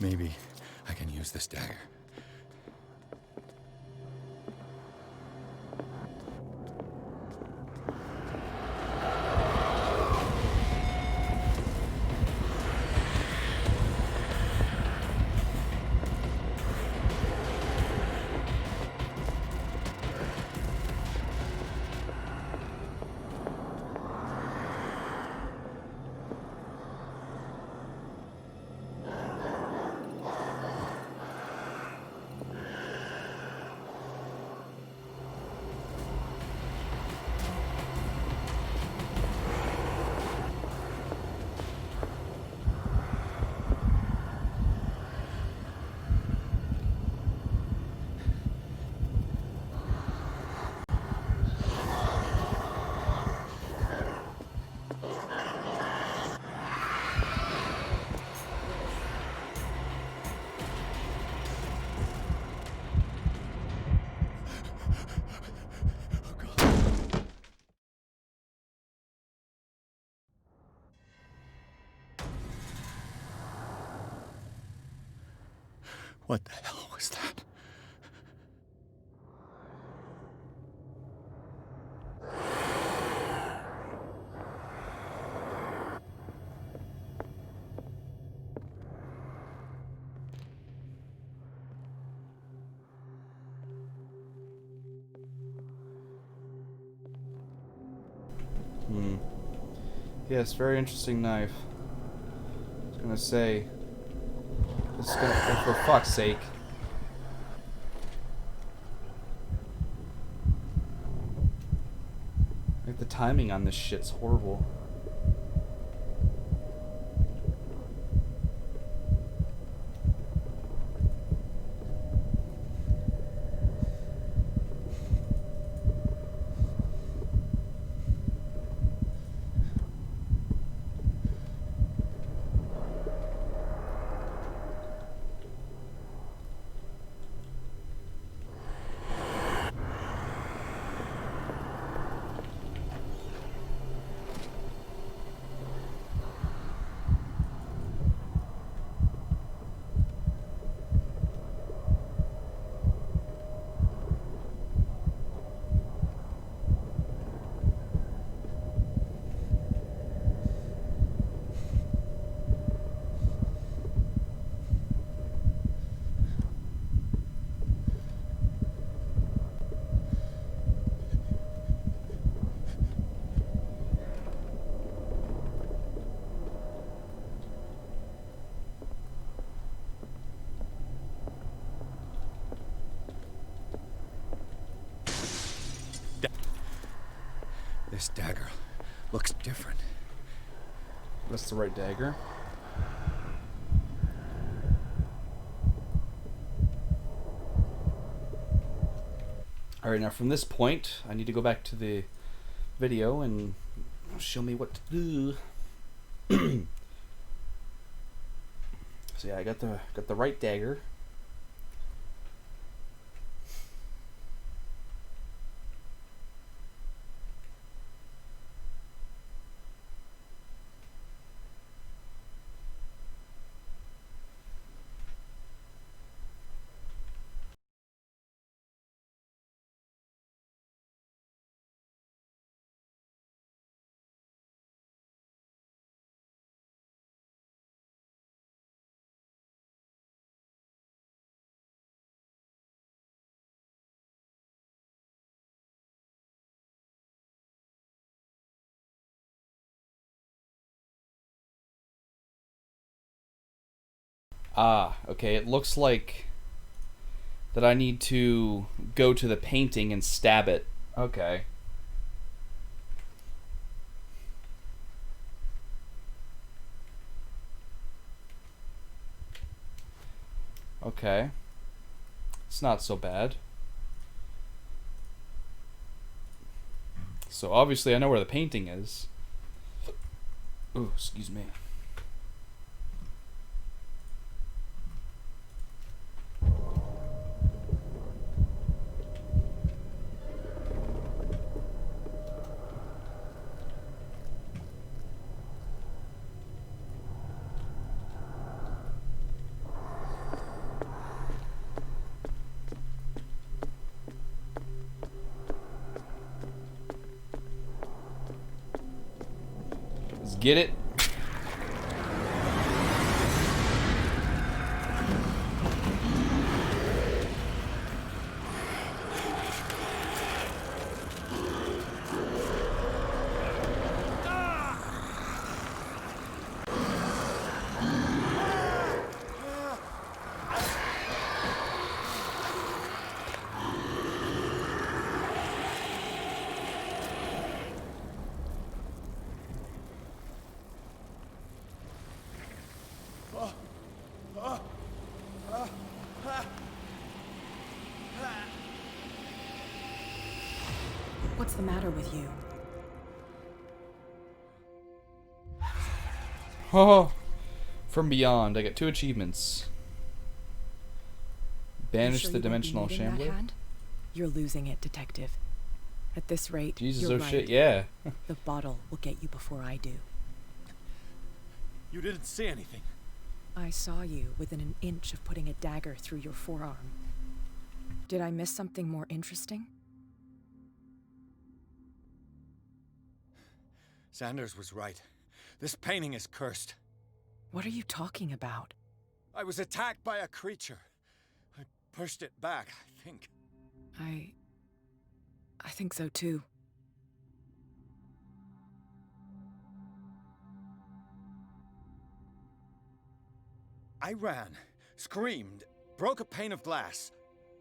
Maybe I can use this dagger. What the hell was that? Yes, very interesting knife. I was gonna say, this is gonna, for fuck's sake. Like, the timing on this shit's horrible. This dagger looks different. That's the right dagger. Alright, now from this point, I need to go back to the video and show me what to do. So yeah, I got the right dagger. Ah, okay, it looks like that I need to go to the painting and stab it. Okay. Okay. It's not so bad. So obviously I know where the painting is. Oh, excuse me. get it. What's the matter with you? Oh, from beyond, I got 2 achievements. Banish You sure the you won't be dimensional needing that shambler. hand? You're losing it, Detective. At this rate, Jesus, you're oh right. shit, yeah. The bottle will get you before I do. You didn't see anything. I saw you within an inch of putting a dagger through your forearm. Did I miss something more interesting? Sanders was right. This painting is cursed. What are you talking about? I was attacked by a creature. I pushed it back, I think. I think so too. I ran, screamed, broke a pane of glass.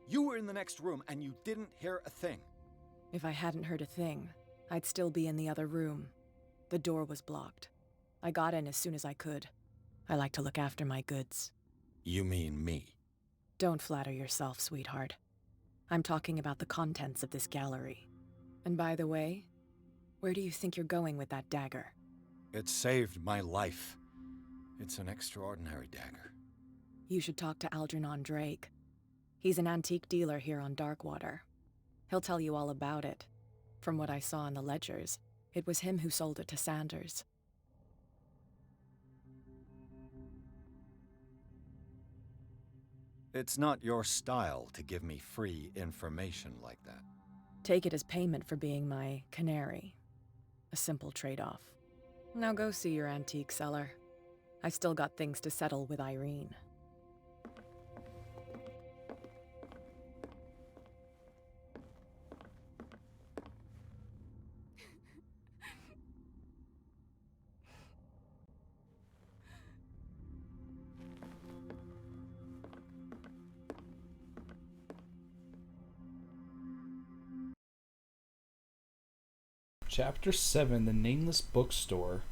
You were in the next room and you didn't hear a thing. If I hadn't heard a thing, I'd still be in the other room. The door was blocked. I got in as soon as I could. I like to look after my goods. You mean me? Don't flatter yourself, sweetheart. I'm talking about the contents of this gallery. And by the way, where do you think you're going with that dagger? It saved my life. It's an extraordinary dagger. You should talk to Algernon Drake. He's an antique dealer here on Darkwater. He'll tell you all about it. From what I saw in the ledgers, it was him who sold it to Sanders. It's not your style to give me free information like that. Take it as payment for being my canary. A simple trade-off. Now go see your antique seller. I still got things to settle with Irene. Chapter 7, The Nameless Bookstore.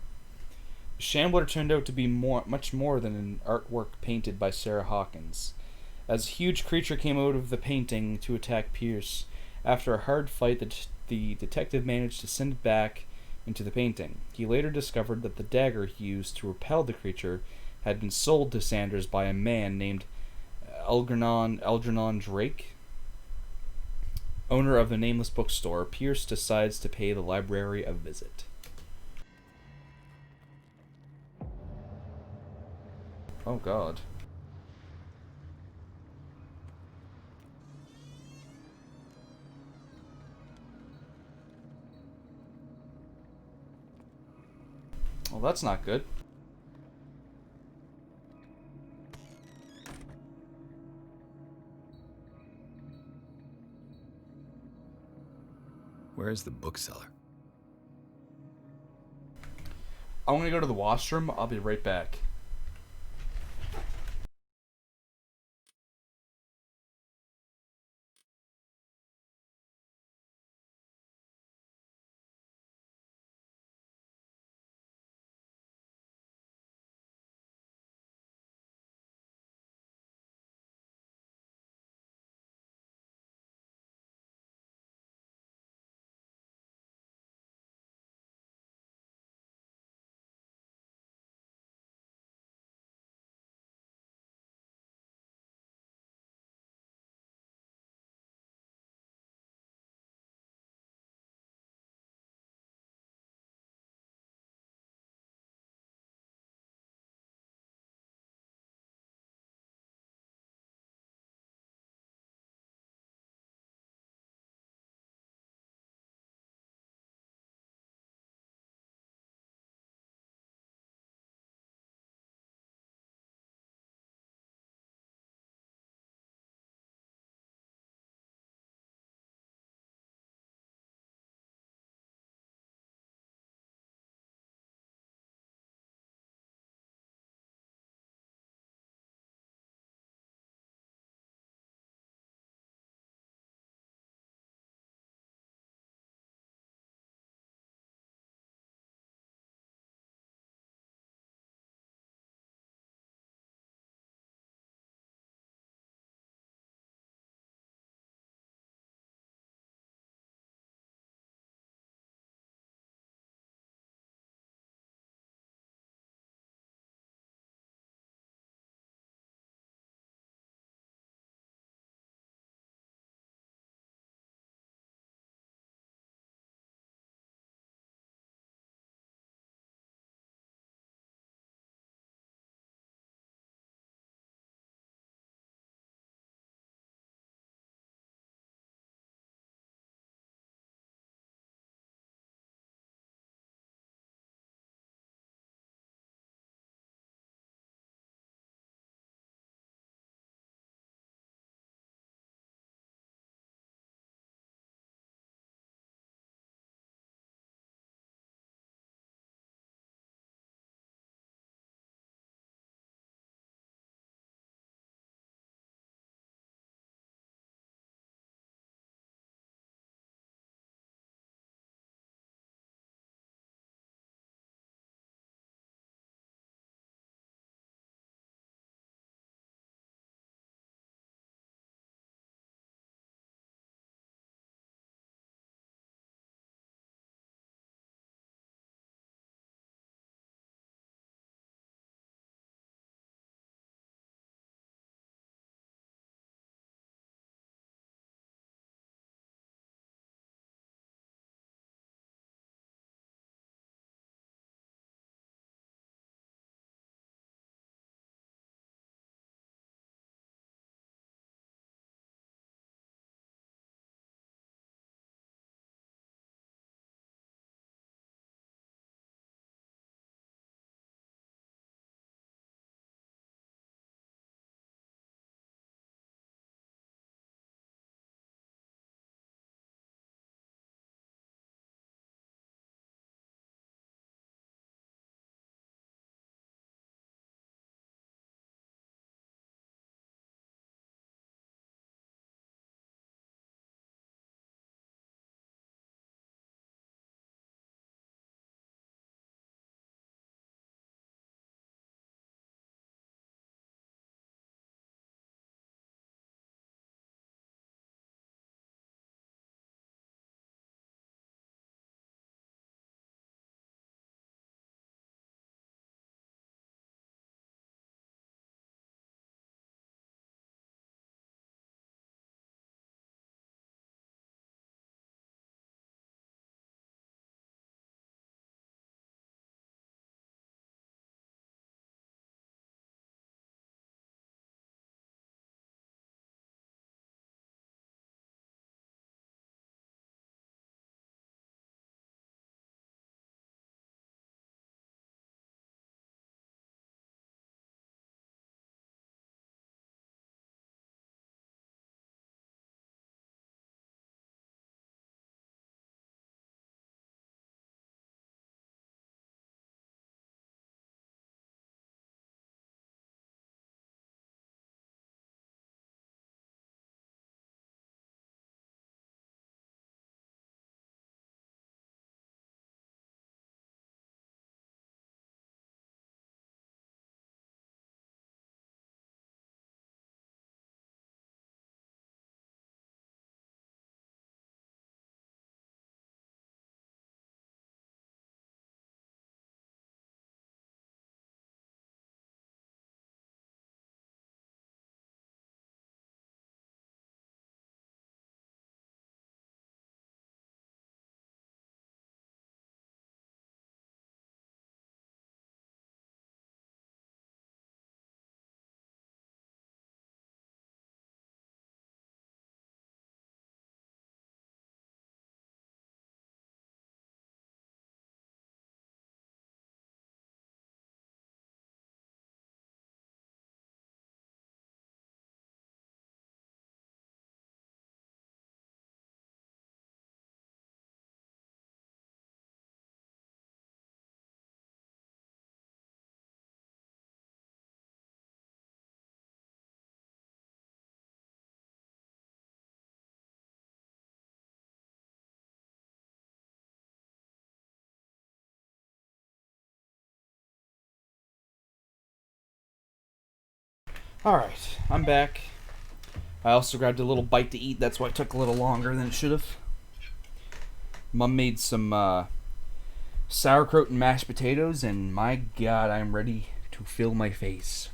The Shambler turned out to be much more than an artwork painted by Sarah Hawkins. As a huge creature came out of the painting to attack Pierce, after a hard fight, the detective managed to send it back into the painting. He later discovered that the dagger he used to repel the creature had been sold to Sanders by a man named Algernon Drake. Owner of the Nameless Bookstore, Pierce decides to pay the library a visit. Oh god. Well, that's not good. Where's the bookseller? I'm gonna go to the washroom. I'll be right back. Alright, I'm back. I also grabbed a little bite to eat. That's why it took a little longer than it should have. Mom made some sauerkraut and mashed potatoes, and my god, I'm ready to fill my face.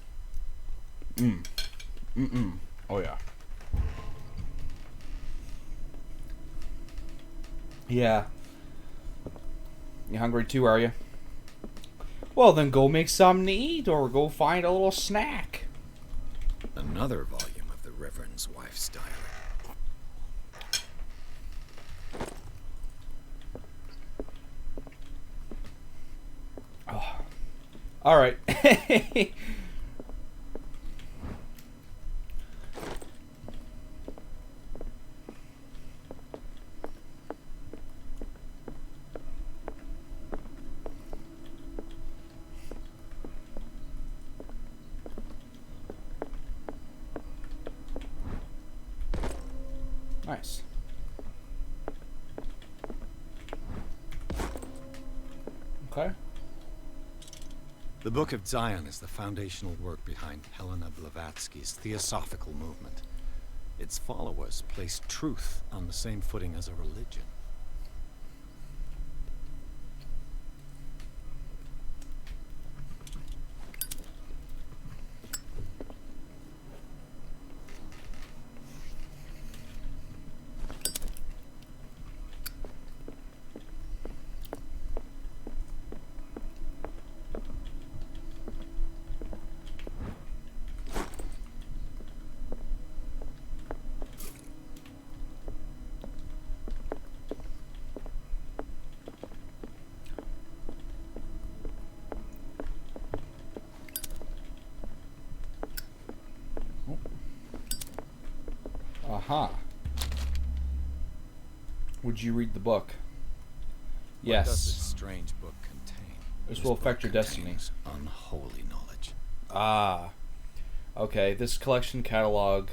Oh yeah. Yeah. You hungry too, are you? Well, then go make something to eat, or go find a little snack. Another volume of the Reverend's wife's diary. Oh. All right. Nice. Okay. The Book of Zion is the foundational work behind Helena Blavatsky's Theosophical movement. Its followers place truth on the same footing as a religion. Aha. Would you read the book? What does this Yes. strange book contain? This will affect your destiny. Contains unholy knowledge. Ah. Okay, this collection catalogs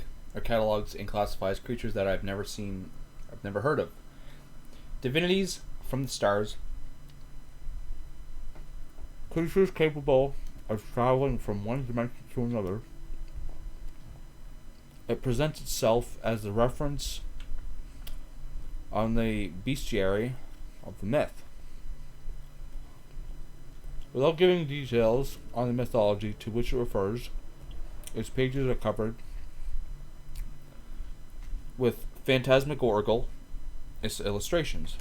and classifies creatures that I've never seen, I've never heard of. Divinities from the stars. Creatures capable of traveling from one dimension to another. It presents itself as the reference on the bestiary of the myth. Without giving details on the mythology to which it refers, its pages are covered with phantasmagorical illustrations.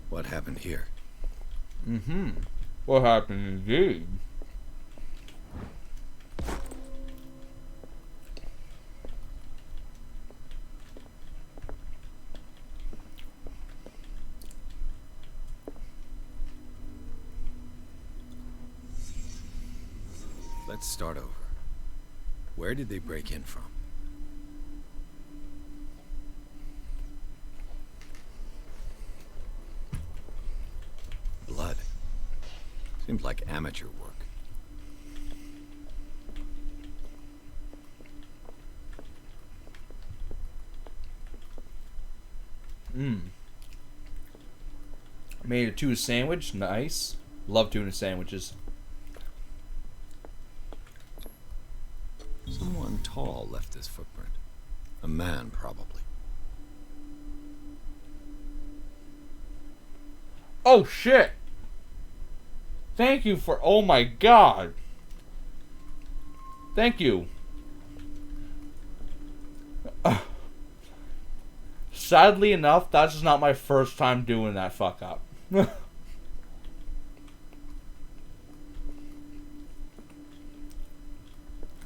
What happened here? What happened indeed? Let's start over. Where did they break in from? Blood. Seems like amateur work. Made a tuna sandwich. Nice. Love tuna sandwiches. Someone tall left this footprint. A man, probably. Oh shit! Thank you for. Oh my god! Thank you. Sadly enough, that's just not my first time doing that fuck up.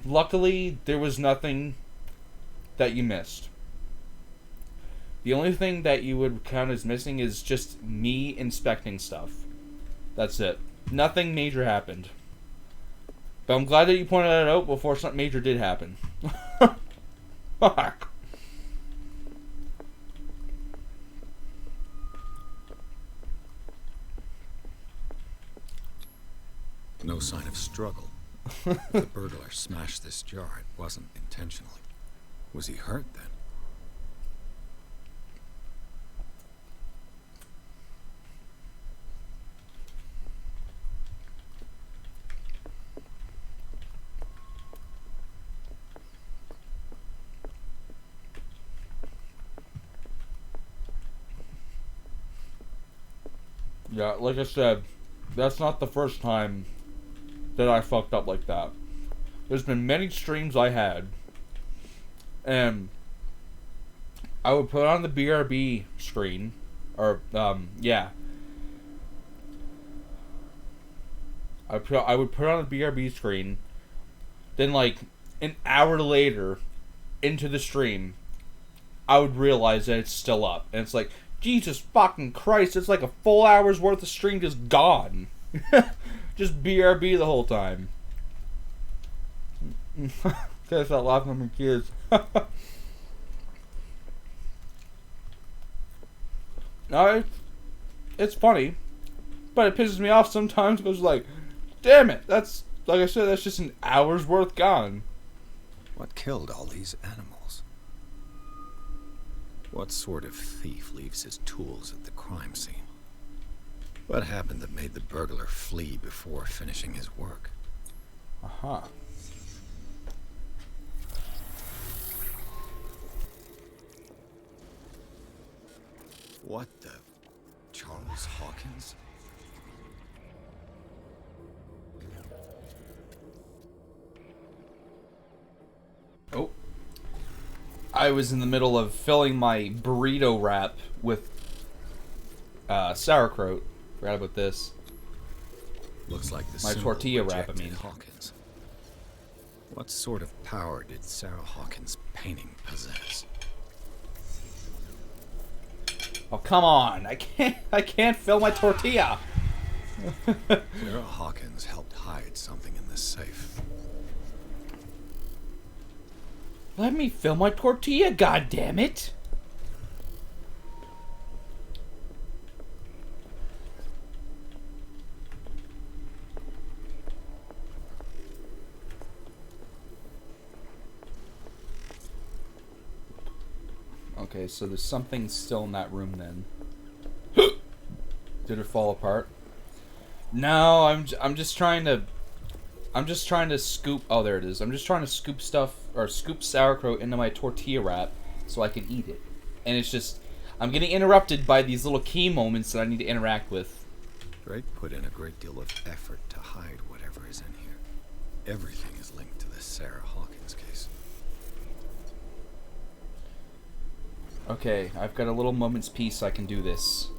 Luckily, there was nothing that you missed. The only thing that you would count as missing is just me inspecting stuff. That's it. Nothing major happened. But I'm glad that you pointed that out before something major did happen. Fuck. No sign of struggle. If the burglar smashed this jar, it wasn't intentionally. Was he hurt then? Yeah, like I said, that's not the first time that I fucked up like that. There's been many streams I had, and I would put on the BRB screen, or, yeah. I would put on the BRB screen, then, like, an hour later, into the stream, I would realize that it's still up. And it's like, Jesus fucking Christ, it's like a full hour's worth of stream just gone. Just BRB the whole time. Can't stop laughing at my kids. No, it's funny, but it pisses me off sometimes because, like, damn it, that's, like I said, that's just an hour's worth gone. What killed all these animals? What sort of thief leaves his tools at the crime scene? What happened that made the burglar flee before finishing his work? Uh-huh. What the... Charles Hawkins? Oh. I was in the middle of filling my burrito wrap with sauerkraut. Forgot about this. Looks like the my symbol tortilla wrap, I rejected mean. Hawkins. What sort of power did Sarah Hawkins' painting possess? Oh, come on. I can't fill my tortilla. Sarah Hawkins helped hide something in this safe. Let me fill my tortilla, goddammit! Okay, so there's something still in that room then. Did it fall apart? No, I'm just trying to scoop. Oh, there it is. I'm just trying to scoop scoop sauerkraut into my tortilla wrap so I can eat it. And it's just, I'm getting interrupted by these little key moments that I need to interact with. Drake put in a great deal of effort to hide whatever is in here. Everything is linked to the Sarah Hawkins case. Okay, I've got a little moment's peace so I can do this.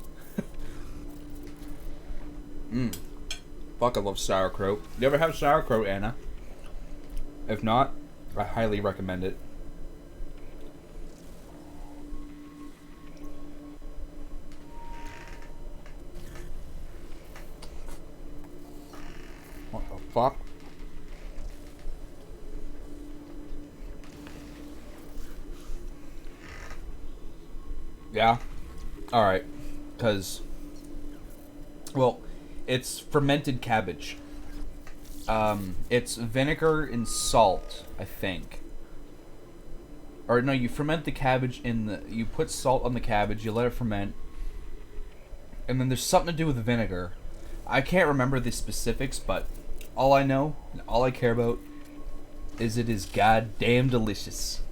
Fuck, I love sauerkraut. You ever have sauerkraut, Anna? If not, I highly recommend it. What the fuck? Yeah. Alright. Because, well, it's fermented cabbage. It's vinegar and salt, I think. Or no, you ferment the cabbage you put salt on the cabbage, you let it ferment, and then there's something to do with the vinegar. I can't remember the specifics, but all I know, and all I care about, is it is goddamn delicious.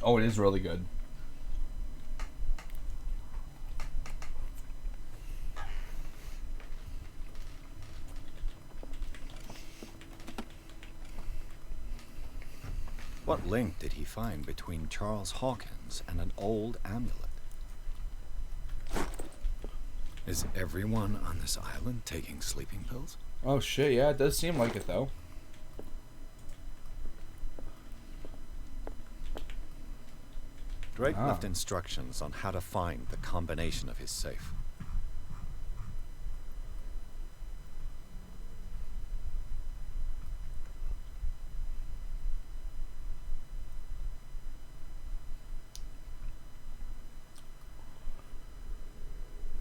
Oh, it is really good. What link did he find between Charles Hawkins and an old amulet? Is everyone on this island taking sleeping pills? Oh shit, yeah, it does seem like it though. Drake left instructions on how to find the combination of his safe.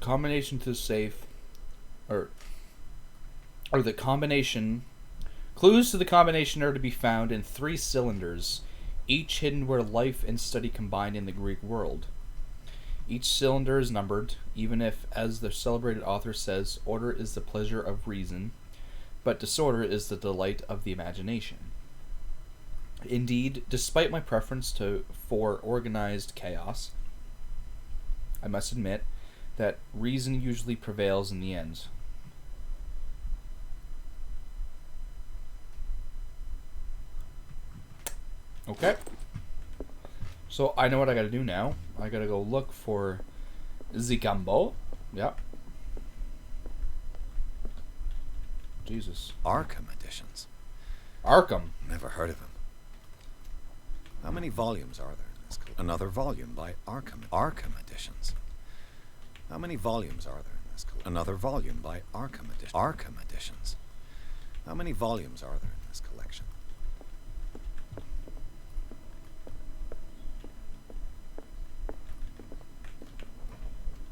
combination to the safe, or the combination, clues to the combination are to be found in 3 cylinders, each hidden where life and study combine in the Greek world. Each cylinder is numbered, even if, as the celebrated author says, order is the pleasure of reason, but disorder is the delight of the imagination. Indeed, despite my preference for organized chaos, I must admit that reason usually prevails in the end. Okay. So I know what I gotta do now. I gotta go look for Zicambo. Yeah. Jesus. Arkham editions. Arkham. Never heard of him. How many volumes are there in this? Another volume by Arkham editions. How many volumes are there in this? Another volume by Arkham editions. How many volumes are there in this collection?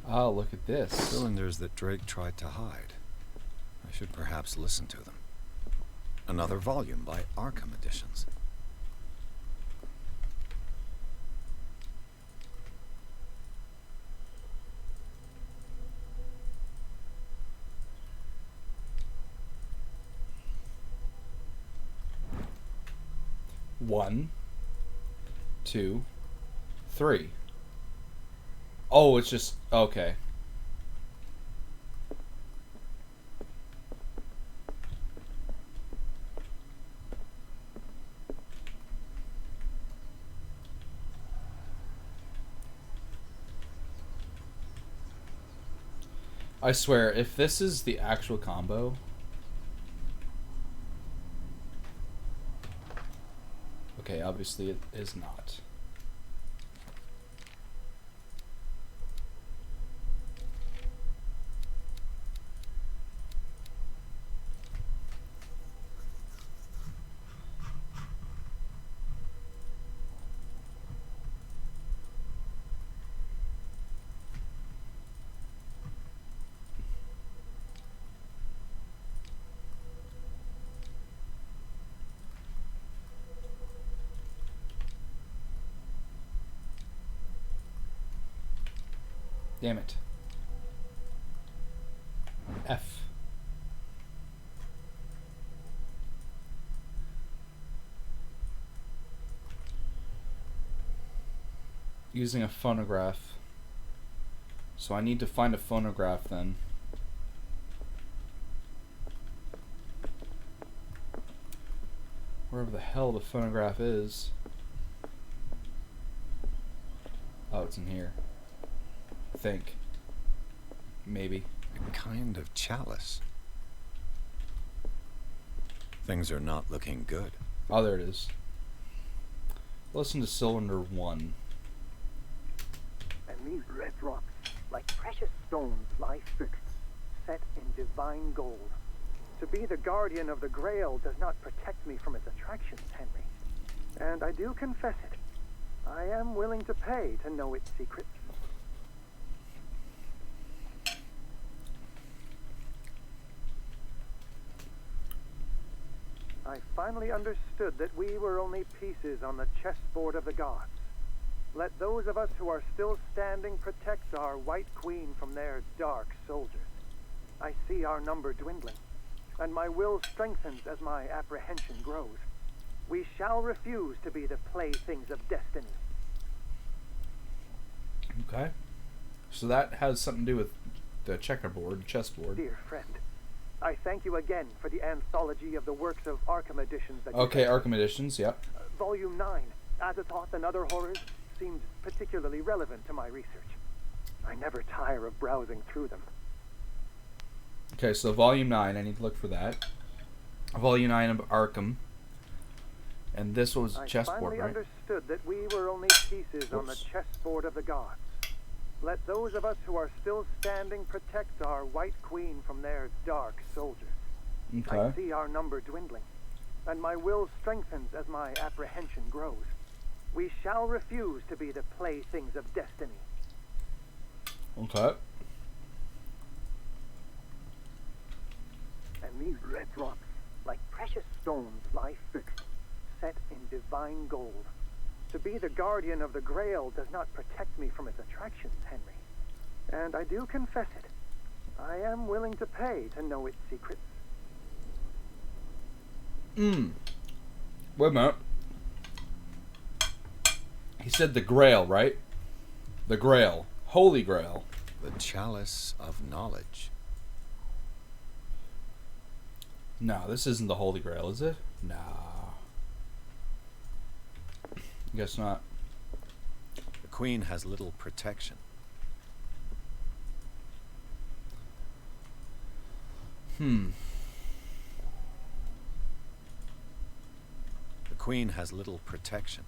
Oh, look at this. Cylinders that Drake tried to hide. I should perhaps listen to them. Another volume by Arkham editions. One, 2, 3. Oh, it's just okay. I swear, if this is the actual combo, okay, obviously it is not. Damn it. F. Using a phonograph. So I need to find a phonograph then. Wherever the hell the phonograph is. Oh, it's in here. I think. Maybe. A kind of chalice. Things are not looking good. Oh, there it is. Listen to cylinder 1. And these red rocks, like precious stones, lie fixed, set in divine gold. To be the guardian of the Grail does not protect me from its attractions, Henry. And I do confess it. I am willing to pay to know its secrets. I finally understood that we were only pieces on the chessboard of the gods. Let those of us who are still standing protect our White Queen from their dark soldiers. I see our number dwindling, and my will strengthens as my apprehension grows. We shall refuse to be the playthings of destiny. Okay. So that has something to do with the checkerboard, chessboard. Dear friend, I thank you again for the anthology of the works of Arkham editions that Okay, Arkham editions, yep. Volume 9, Azathoth and Other Horrors, seemed particularly relevant to my research. I never tire of browsing through them. Okay, so Volume 9, I need to look for that. Volume 9 of Arkham. And this was chessboard, right? I finally understood that we were only pieces on the chessboard of the gods. Let those of us who are still standing protect our White Queen from their dark soldiers. Okay. I see our number dwindling, and my will strengthens as my apprehension grows. We shall refuse to be the playthings of destiny. Okay. And these red drops, like precious stones, lie fixed, set in divine gold. To be the guardian of the Grail does not protect me from its attractions, Henry. And I do confess it. I am willing to pay to know its secrets. Wait a minute. He said the Grail, right? The Grail. Holy Grail. The chalice of knowledge. No, this isn't the Holy Grail, is it? Nah. Guess not. The Queen has little protection. The Queen has little protection.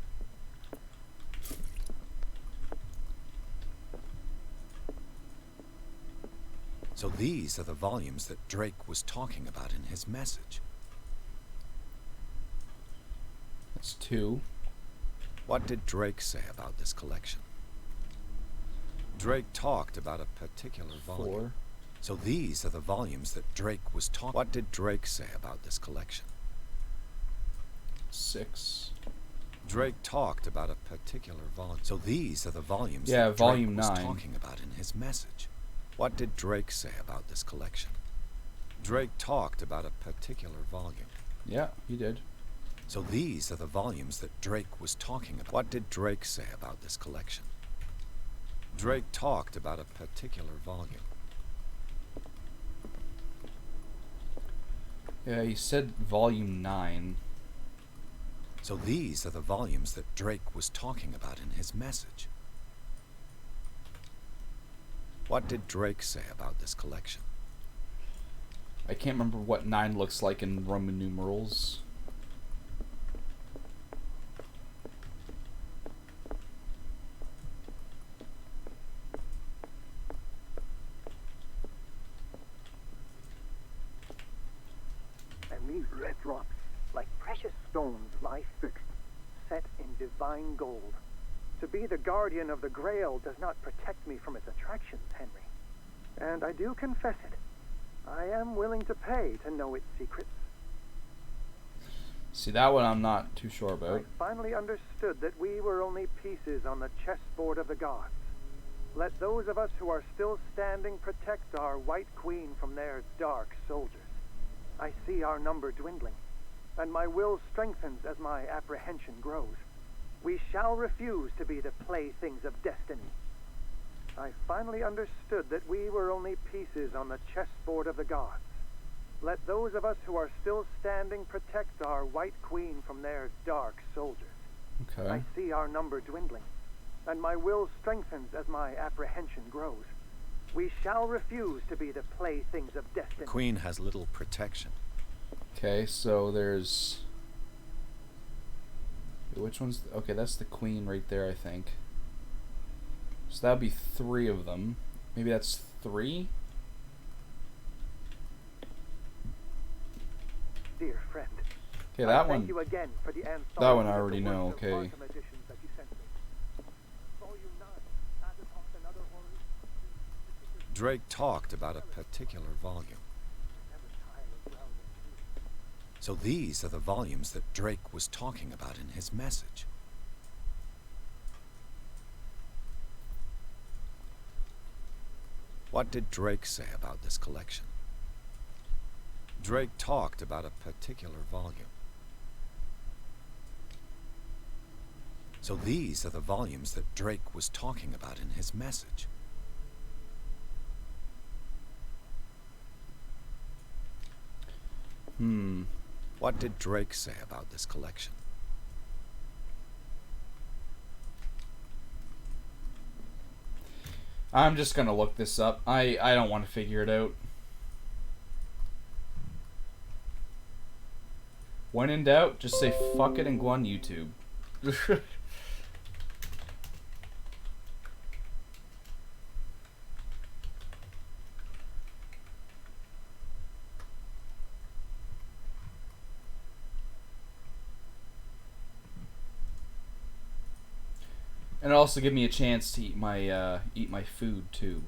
So these are the volumes that Drake was talking about in his message. That's 2. What did Drake say about this collection? Drake talked about a particular volume. 4. So these are the volumes that Drake was talking. What did Drake say about this collection? 6. Drake talked about a particular volume. So these are the volumes Yeah, that volume Drake was 9. talking about in his message. What did Drake say about this collection? Drake talked about a particular volume. Yeah, he did. So these are the volumes that Drake was talking about. What did Drake say about this collection? Drake talked about a particular volume. Yeah, he said volume 9. So these are the volumes that Drake was talking about in his message. What did Drake say about this collection? I can't remember what 9 looks like in Roman numerals. And these red drops, like precious stones, lie fixed, set in divine gold. To be the guardian of the Grail does not protect me from its attractions, Henry. And I do confess it. I am willing to pay to know its secrets. See, that one I'm not too sure I about. finally understood that we were only pieces on the chessboard of the gods. Let those of us who are still standing protect our White Queen from their dark soldiers. I see our number dwindling, and my will strengthens as my apprehension grows. We shall refuse to be the playthings of destiny. I finally understood that we were only pieces on the chessboard of the gods. Let those of us who are still standing protect our White Queen from their dark soldiers. Okay. I see our number dwindling, and my will strengthens as my apprehension grows. We shall refuse to be the playthings of destiny. The Queen has little protection. Okay, so there's... Which one's... Okay, that's the Queen right there, I think. So that would be 3 of them. Maybe that's 3? Dear friend. Okay, that one... Thank you again for the That one I anthology of already the know, works of okay. quantum editions that you sent me. Volume 9, Azathoth and Other Horrors. Drake talked about a particular volume. Never tire of delving into. So these are the volumes that Drake was talking about in his message. What did Drake say about this collection? Drake talked about a particular volume. So these are the volumes that Drake was talking about in his message. What did Drake say about this collection? I'm just gonna look this up. I don't want to figure it out. When in doubt, just say fuck it and go on YouTube. And it'll also give me a chance to eat my food too.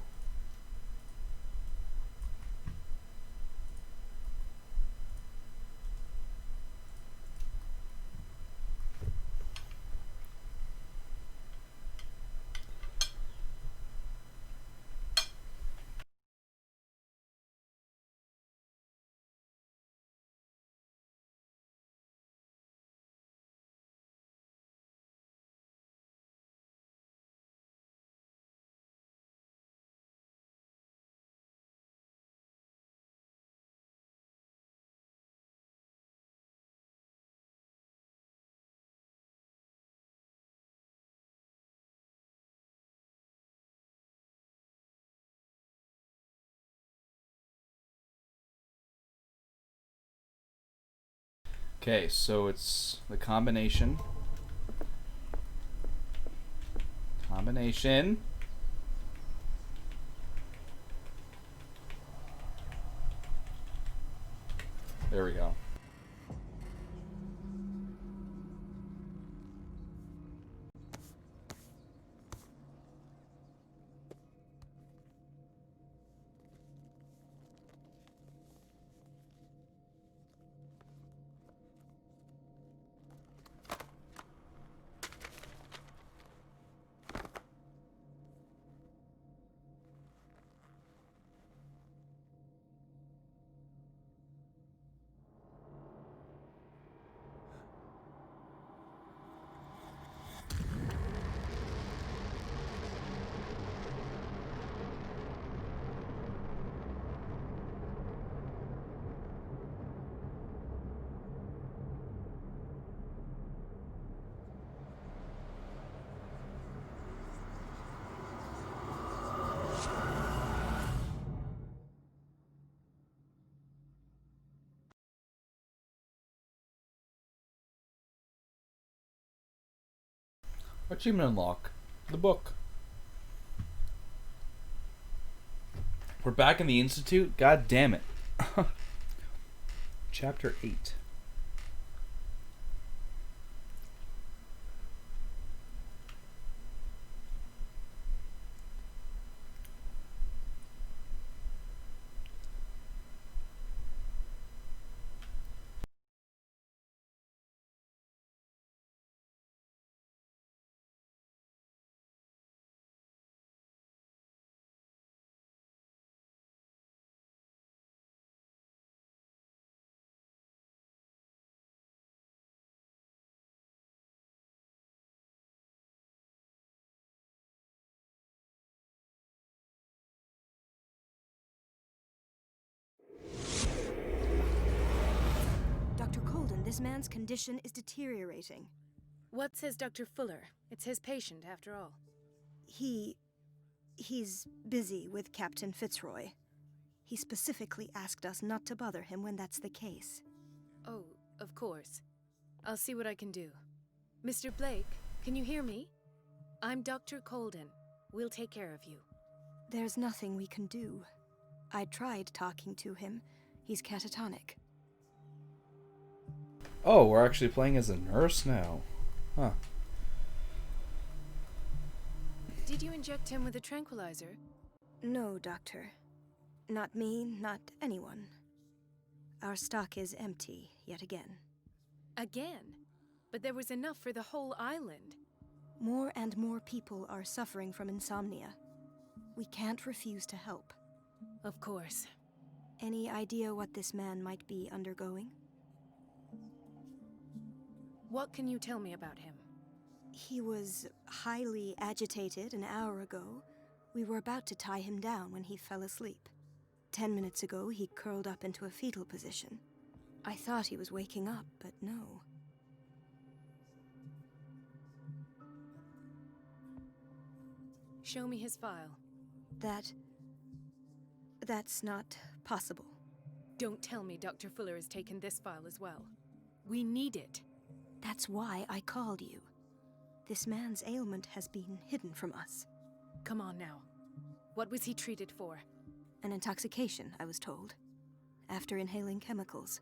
Okay, so it's the combination. Combination. There we go. Achievement unlock. The book. We're back in the Institute? God damn it. Chapter 8. Dr. Colden, this man's condition is deteriorating. What says Dr. Fuller? It's his patient, after all. He's busy with Captain Fitzroy. He specifically asked us not to bother him when that's the case. Oh, of course. I'll see what I can do. Mr. Blake, can you hear me? I'm Dr. Colden. We'll take care of you. There's nothing we can do. I tried talking to him. He's catatonic. Oh, we're actually playing as a nurse now. Huh. Did you inject him with a tranquilizer? No, Doctor. Not me, not anyone. Our stock is empty, yet again. Again? But there was enough for the whole island. More and more people are suffering from insomnia. We can't refuse to help. Of course. Any idea what this man might be undergoing? What can you tell me about him? He was highly agitated an hour ago. We were about to tie him down when he fell asleep. 10 minutes ago, he curled up into a fetal position. I thought he was waking up, but no. Show me his file. That's not possible. Don't tell me Dr. Fuller has taken this file as well. We need it. That's why I called you. This man's ailment has been hidden from us. Come on now. What was he treated for? An intoxication, I was told. After inhaling chemicals.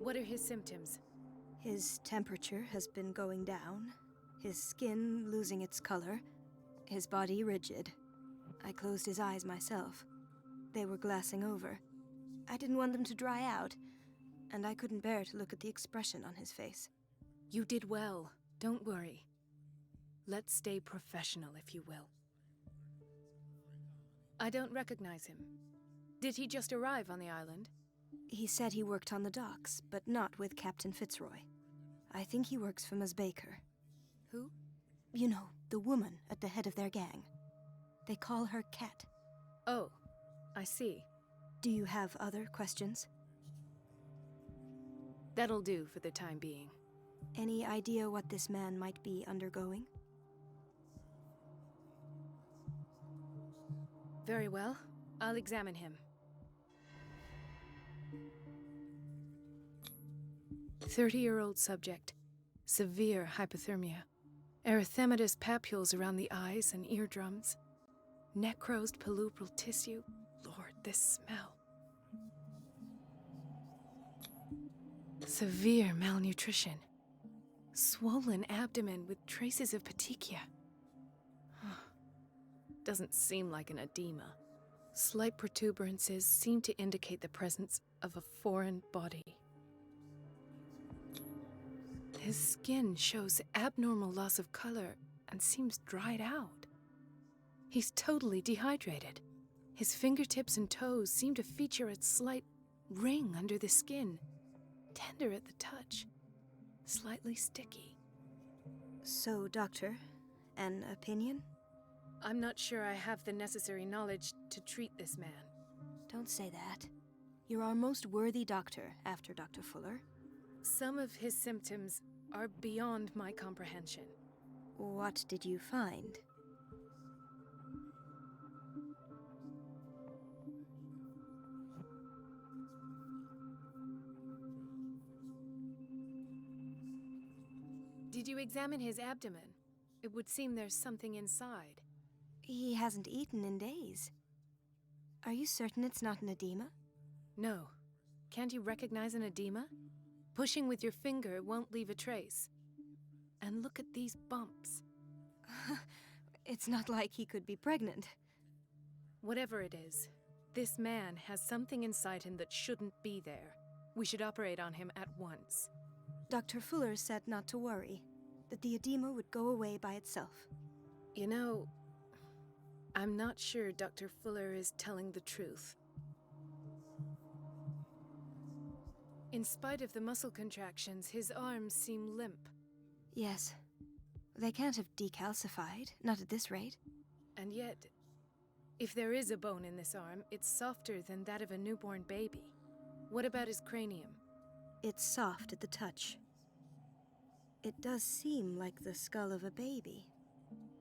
What are his symptoms? His temperature has been going down. His skin losing its color. His body rigid. I closed his eyes myself. They were glassing over. I didn't want them to dry out, and I couldn't bear to look at the expression on his face. You did well. Don't worry. Let's stay professional, if you will. I don't recognize him. Did he just arrive on the island? He said he worked on the docks, but not with Captain Fitzroy. I think he works for Ms. Baker. Who? You know, the woman at the head of their gang. They call her Cat. Oh, I see. Do you have other questions? That'll do for the time being. Any idea what this man might be undergoing? Very well. I'll examine him. 30-year-old subject. Severe hypothermia. Erythematous papules around the eyes and eardrums. Necrosed palpebral tissue. Lord, this smell. Severe malnutrition. Swollen abdomen with traces of petechia. Doesn't seem like an edema. Slight protuberances seem to indicate the presence of a foreign body. His skin shows abnormal loss of color and seems dried out. He's totally dehydrated. His fingertips and toes seem to feature a slight ring under the skin, tender at the touch, slightly sticky. So, Doctor, an opinion? I'm not sure I have the necessary knowledge to treat this man. Don't say that. You're our most worthy doctor after Dr. Fuller. Some of his symptoms are beyond my comprehension. What did you find? Did you examine his abdomen? It would seem there's something inside. He hasn't eaten in days. Are you certain it's not an edema? No. Can't you recognize an edema? Pushing with your finger won't leave a trace. And look at these bumps. It's not like he could be pregnant. Whatever it is, this man has something inside him that shouldn't be there. We should operate on him at once. Dr. Fuller said not to worry, that the edema would go away by itself. You know, I'm not sure Dr. Fuller is telling the truth. In spite of the muscle contractions, his arms seem limp. Yes. They can't have decalcified, not at this rate. And yet, if there is a bone in this arm, it's softer than that of a newborn baby. What about his cranium? It's soft at the touch. It does seem like the skull of a baby.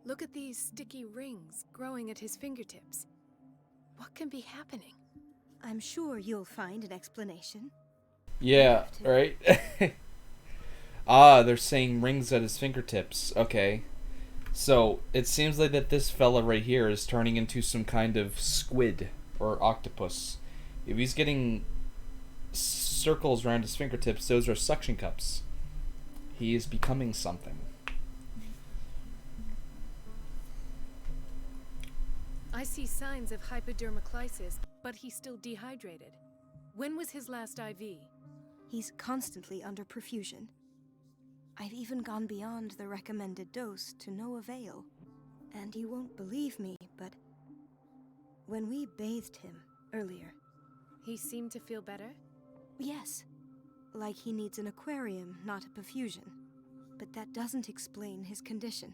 Look at these sticky rings growing at his fingertips. What can be happening? I'm sure you'll find an explanation. Yeah, right? Ah, they're saying rings at his fingertips. Okay. So, it seems like that this fella right here is turning into some kind of squid or octopus. If he's getting circles around his fingertips, those are suction cups. He is becoming something. I see signs of hypodermoclysis, but he's still dehydrated. When was his last IV? He's constantly under perfusion. I've even gone beyond the recommended dose to no avail. And you won't believe me, but when we bathed him earlier... He seemed to feel better? Yes. Like he needs an aquarium, not a perfusion. But that doesn't explain his condition.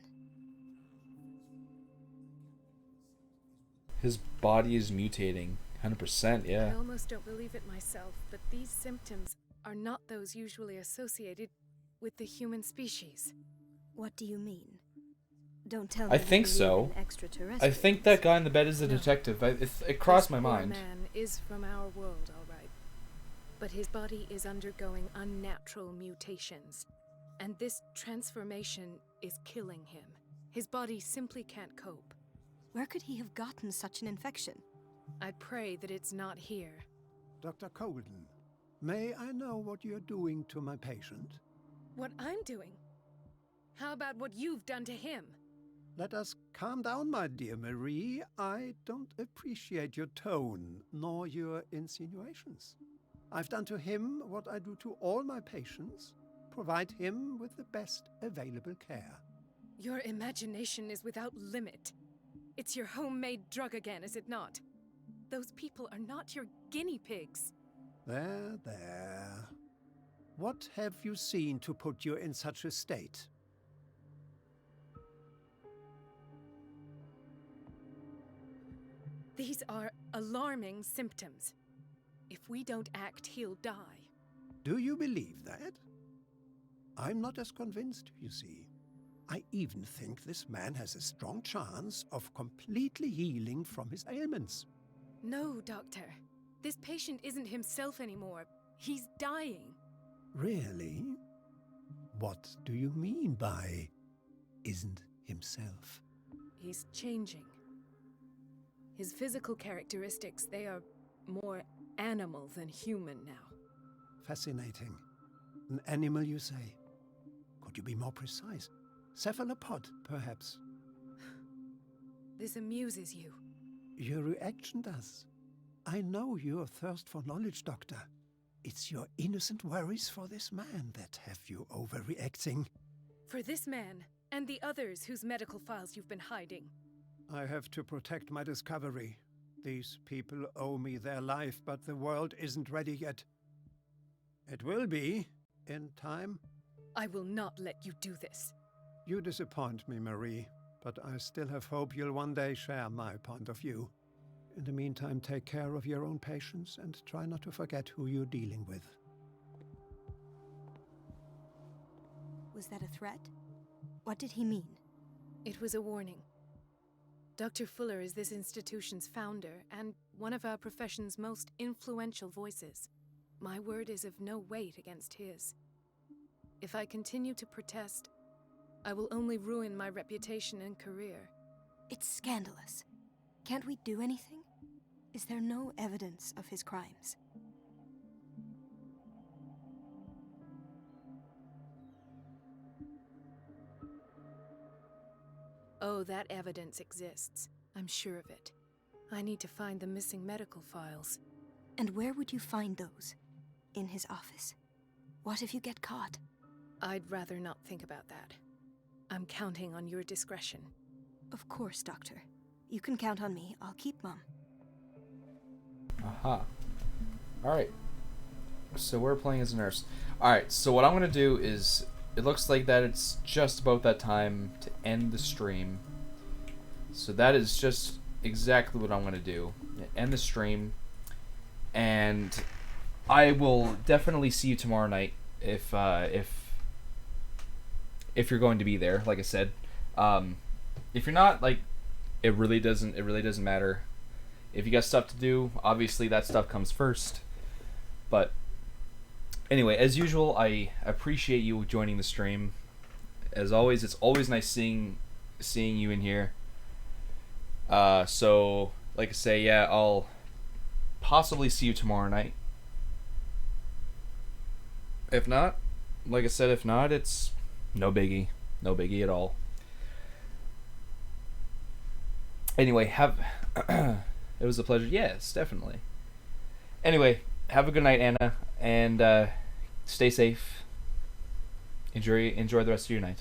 His body is mutating. 100%, yeah. I almost don't believe it myself, but these symptoms are not those usually associated with the human species. What do you mean? Don't tell me. I think so. I think that guy in the bed is a detective. It crossed my mind. This poor man is from our world, all right. But his body is undergoing unnatural mutations. And this transformation is killing him. His body simply can't cope. Where could he have gotten such an infection? I pray that it's not here. Dr. Colden, may I know what you're doing to my patient? What I'm doing? How about what you've done to him? Let us calm down, my dear Marie. I don't appreciate your tone, nor your insinuations. I've done to him what I do to all my patients, provide him with the best available care. Your imagination is without limit. It's your homemade drug again, is it not? Those people are not your guinea pigs. There, there. What have you seen to put you in such a state? These are alarming symptoms. If we don't act, he'll die. Do you believe that? I'm not as convinced, you see. I even think this man has a strong chance of completely healing from his ailments. No, Doctor. This patient isn't himself anymore. He's dying. Really? What do you mean by isn't himself? He's changing. His physical characteristics, they are more animal than human now. Fascinating. An animal, you say? Could you be more precise? Cephalopod, perhaps? This amuses you. Your reaction does. I know your thirst for knowledge, Doctor. It's your innocent worries for this man that have you overreacting. For this man, and the others whose medical files you've been hiding. I have to protect my discovery. These people owe me their life, but the world isn't ready yet. It will be, in time. I will not let you do this. You disappoint me, Marie, but I still have hope you'll one day share my point of view. In the meantime, take care of your own patients and try not to forget who you're dealing with. Was that a threat? What did he mean? It was a warning. Dr. Fuller is this institution's founder and one of our profession's most influential voices. My word is of no weight against his. If I continue to protest, I will only ruin my reputation and career. It's scandalous. Can't we do anything? Is there no evidence of his crimes? Oh, that evidence exists. I'm sure of it. I need to find the missing medical files. And where would you find those? In his office? What if you get caught? I'd rather not think about that. I'm counting on your discretion. Of course, Doctor. You can count on me. I'll keep Mum. Aha. Alright. So we're playing as a nurse. Alright, so what I'm going to do is... It looks like that it's just about that time to end the stream. So that is just exactly what I'm going to do. End the stream. And I will definitely see you tomorrow night if you're going to be there, like I said. If you're not, like, it really doesn't matter. If you got stuff to do, obviously that stuff comes first. But anyway, as usual, I appreciate you joining the stream. As always, it's always nice seeing you in here. So, like I say, yeah, I'll possibly see you tomorrow night. If not, like I said, it's no biggie. No biggie at all. Anyway, it was a pleasure. Yes, definitely. Anyway, have a good night, Anna, and stay safe. Enjoy the rest of your night.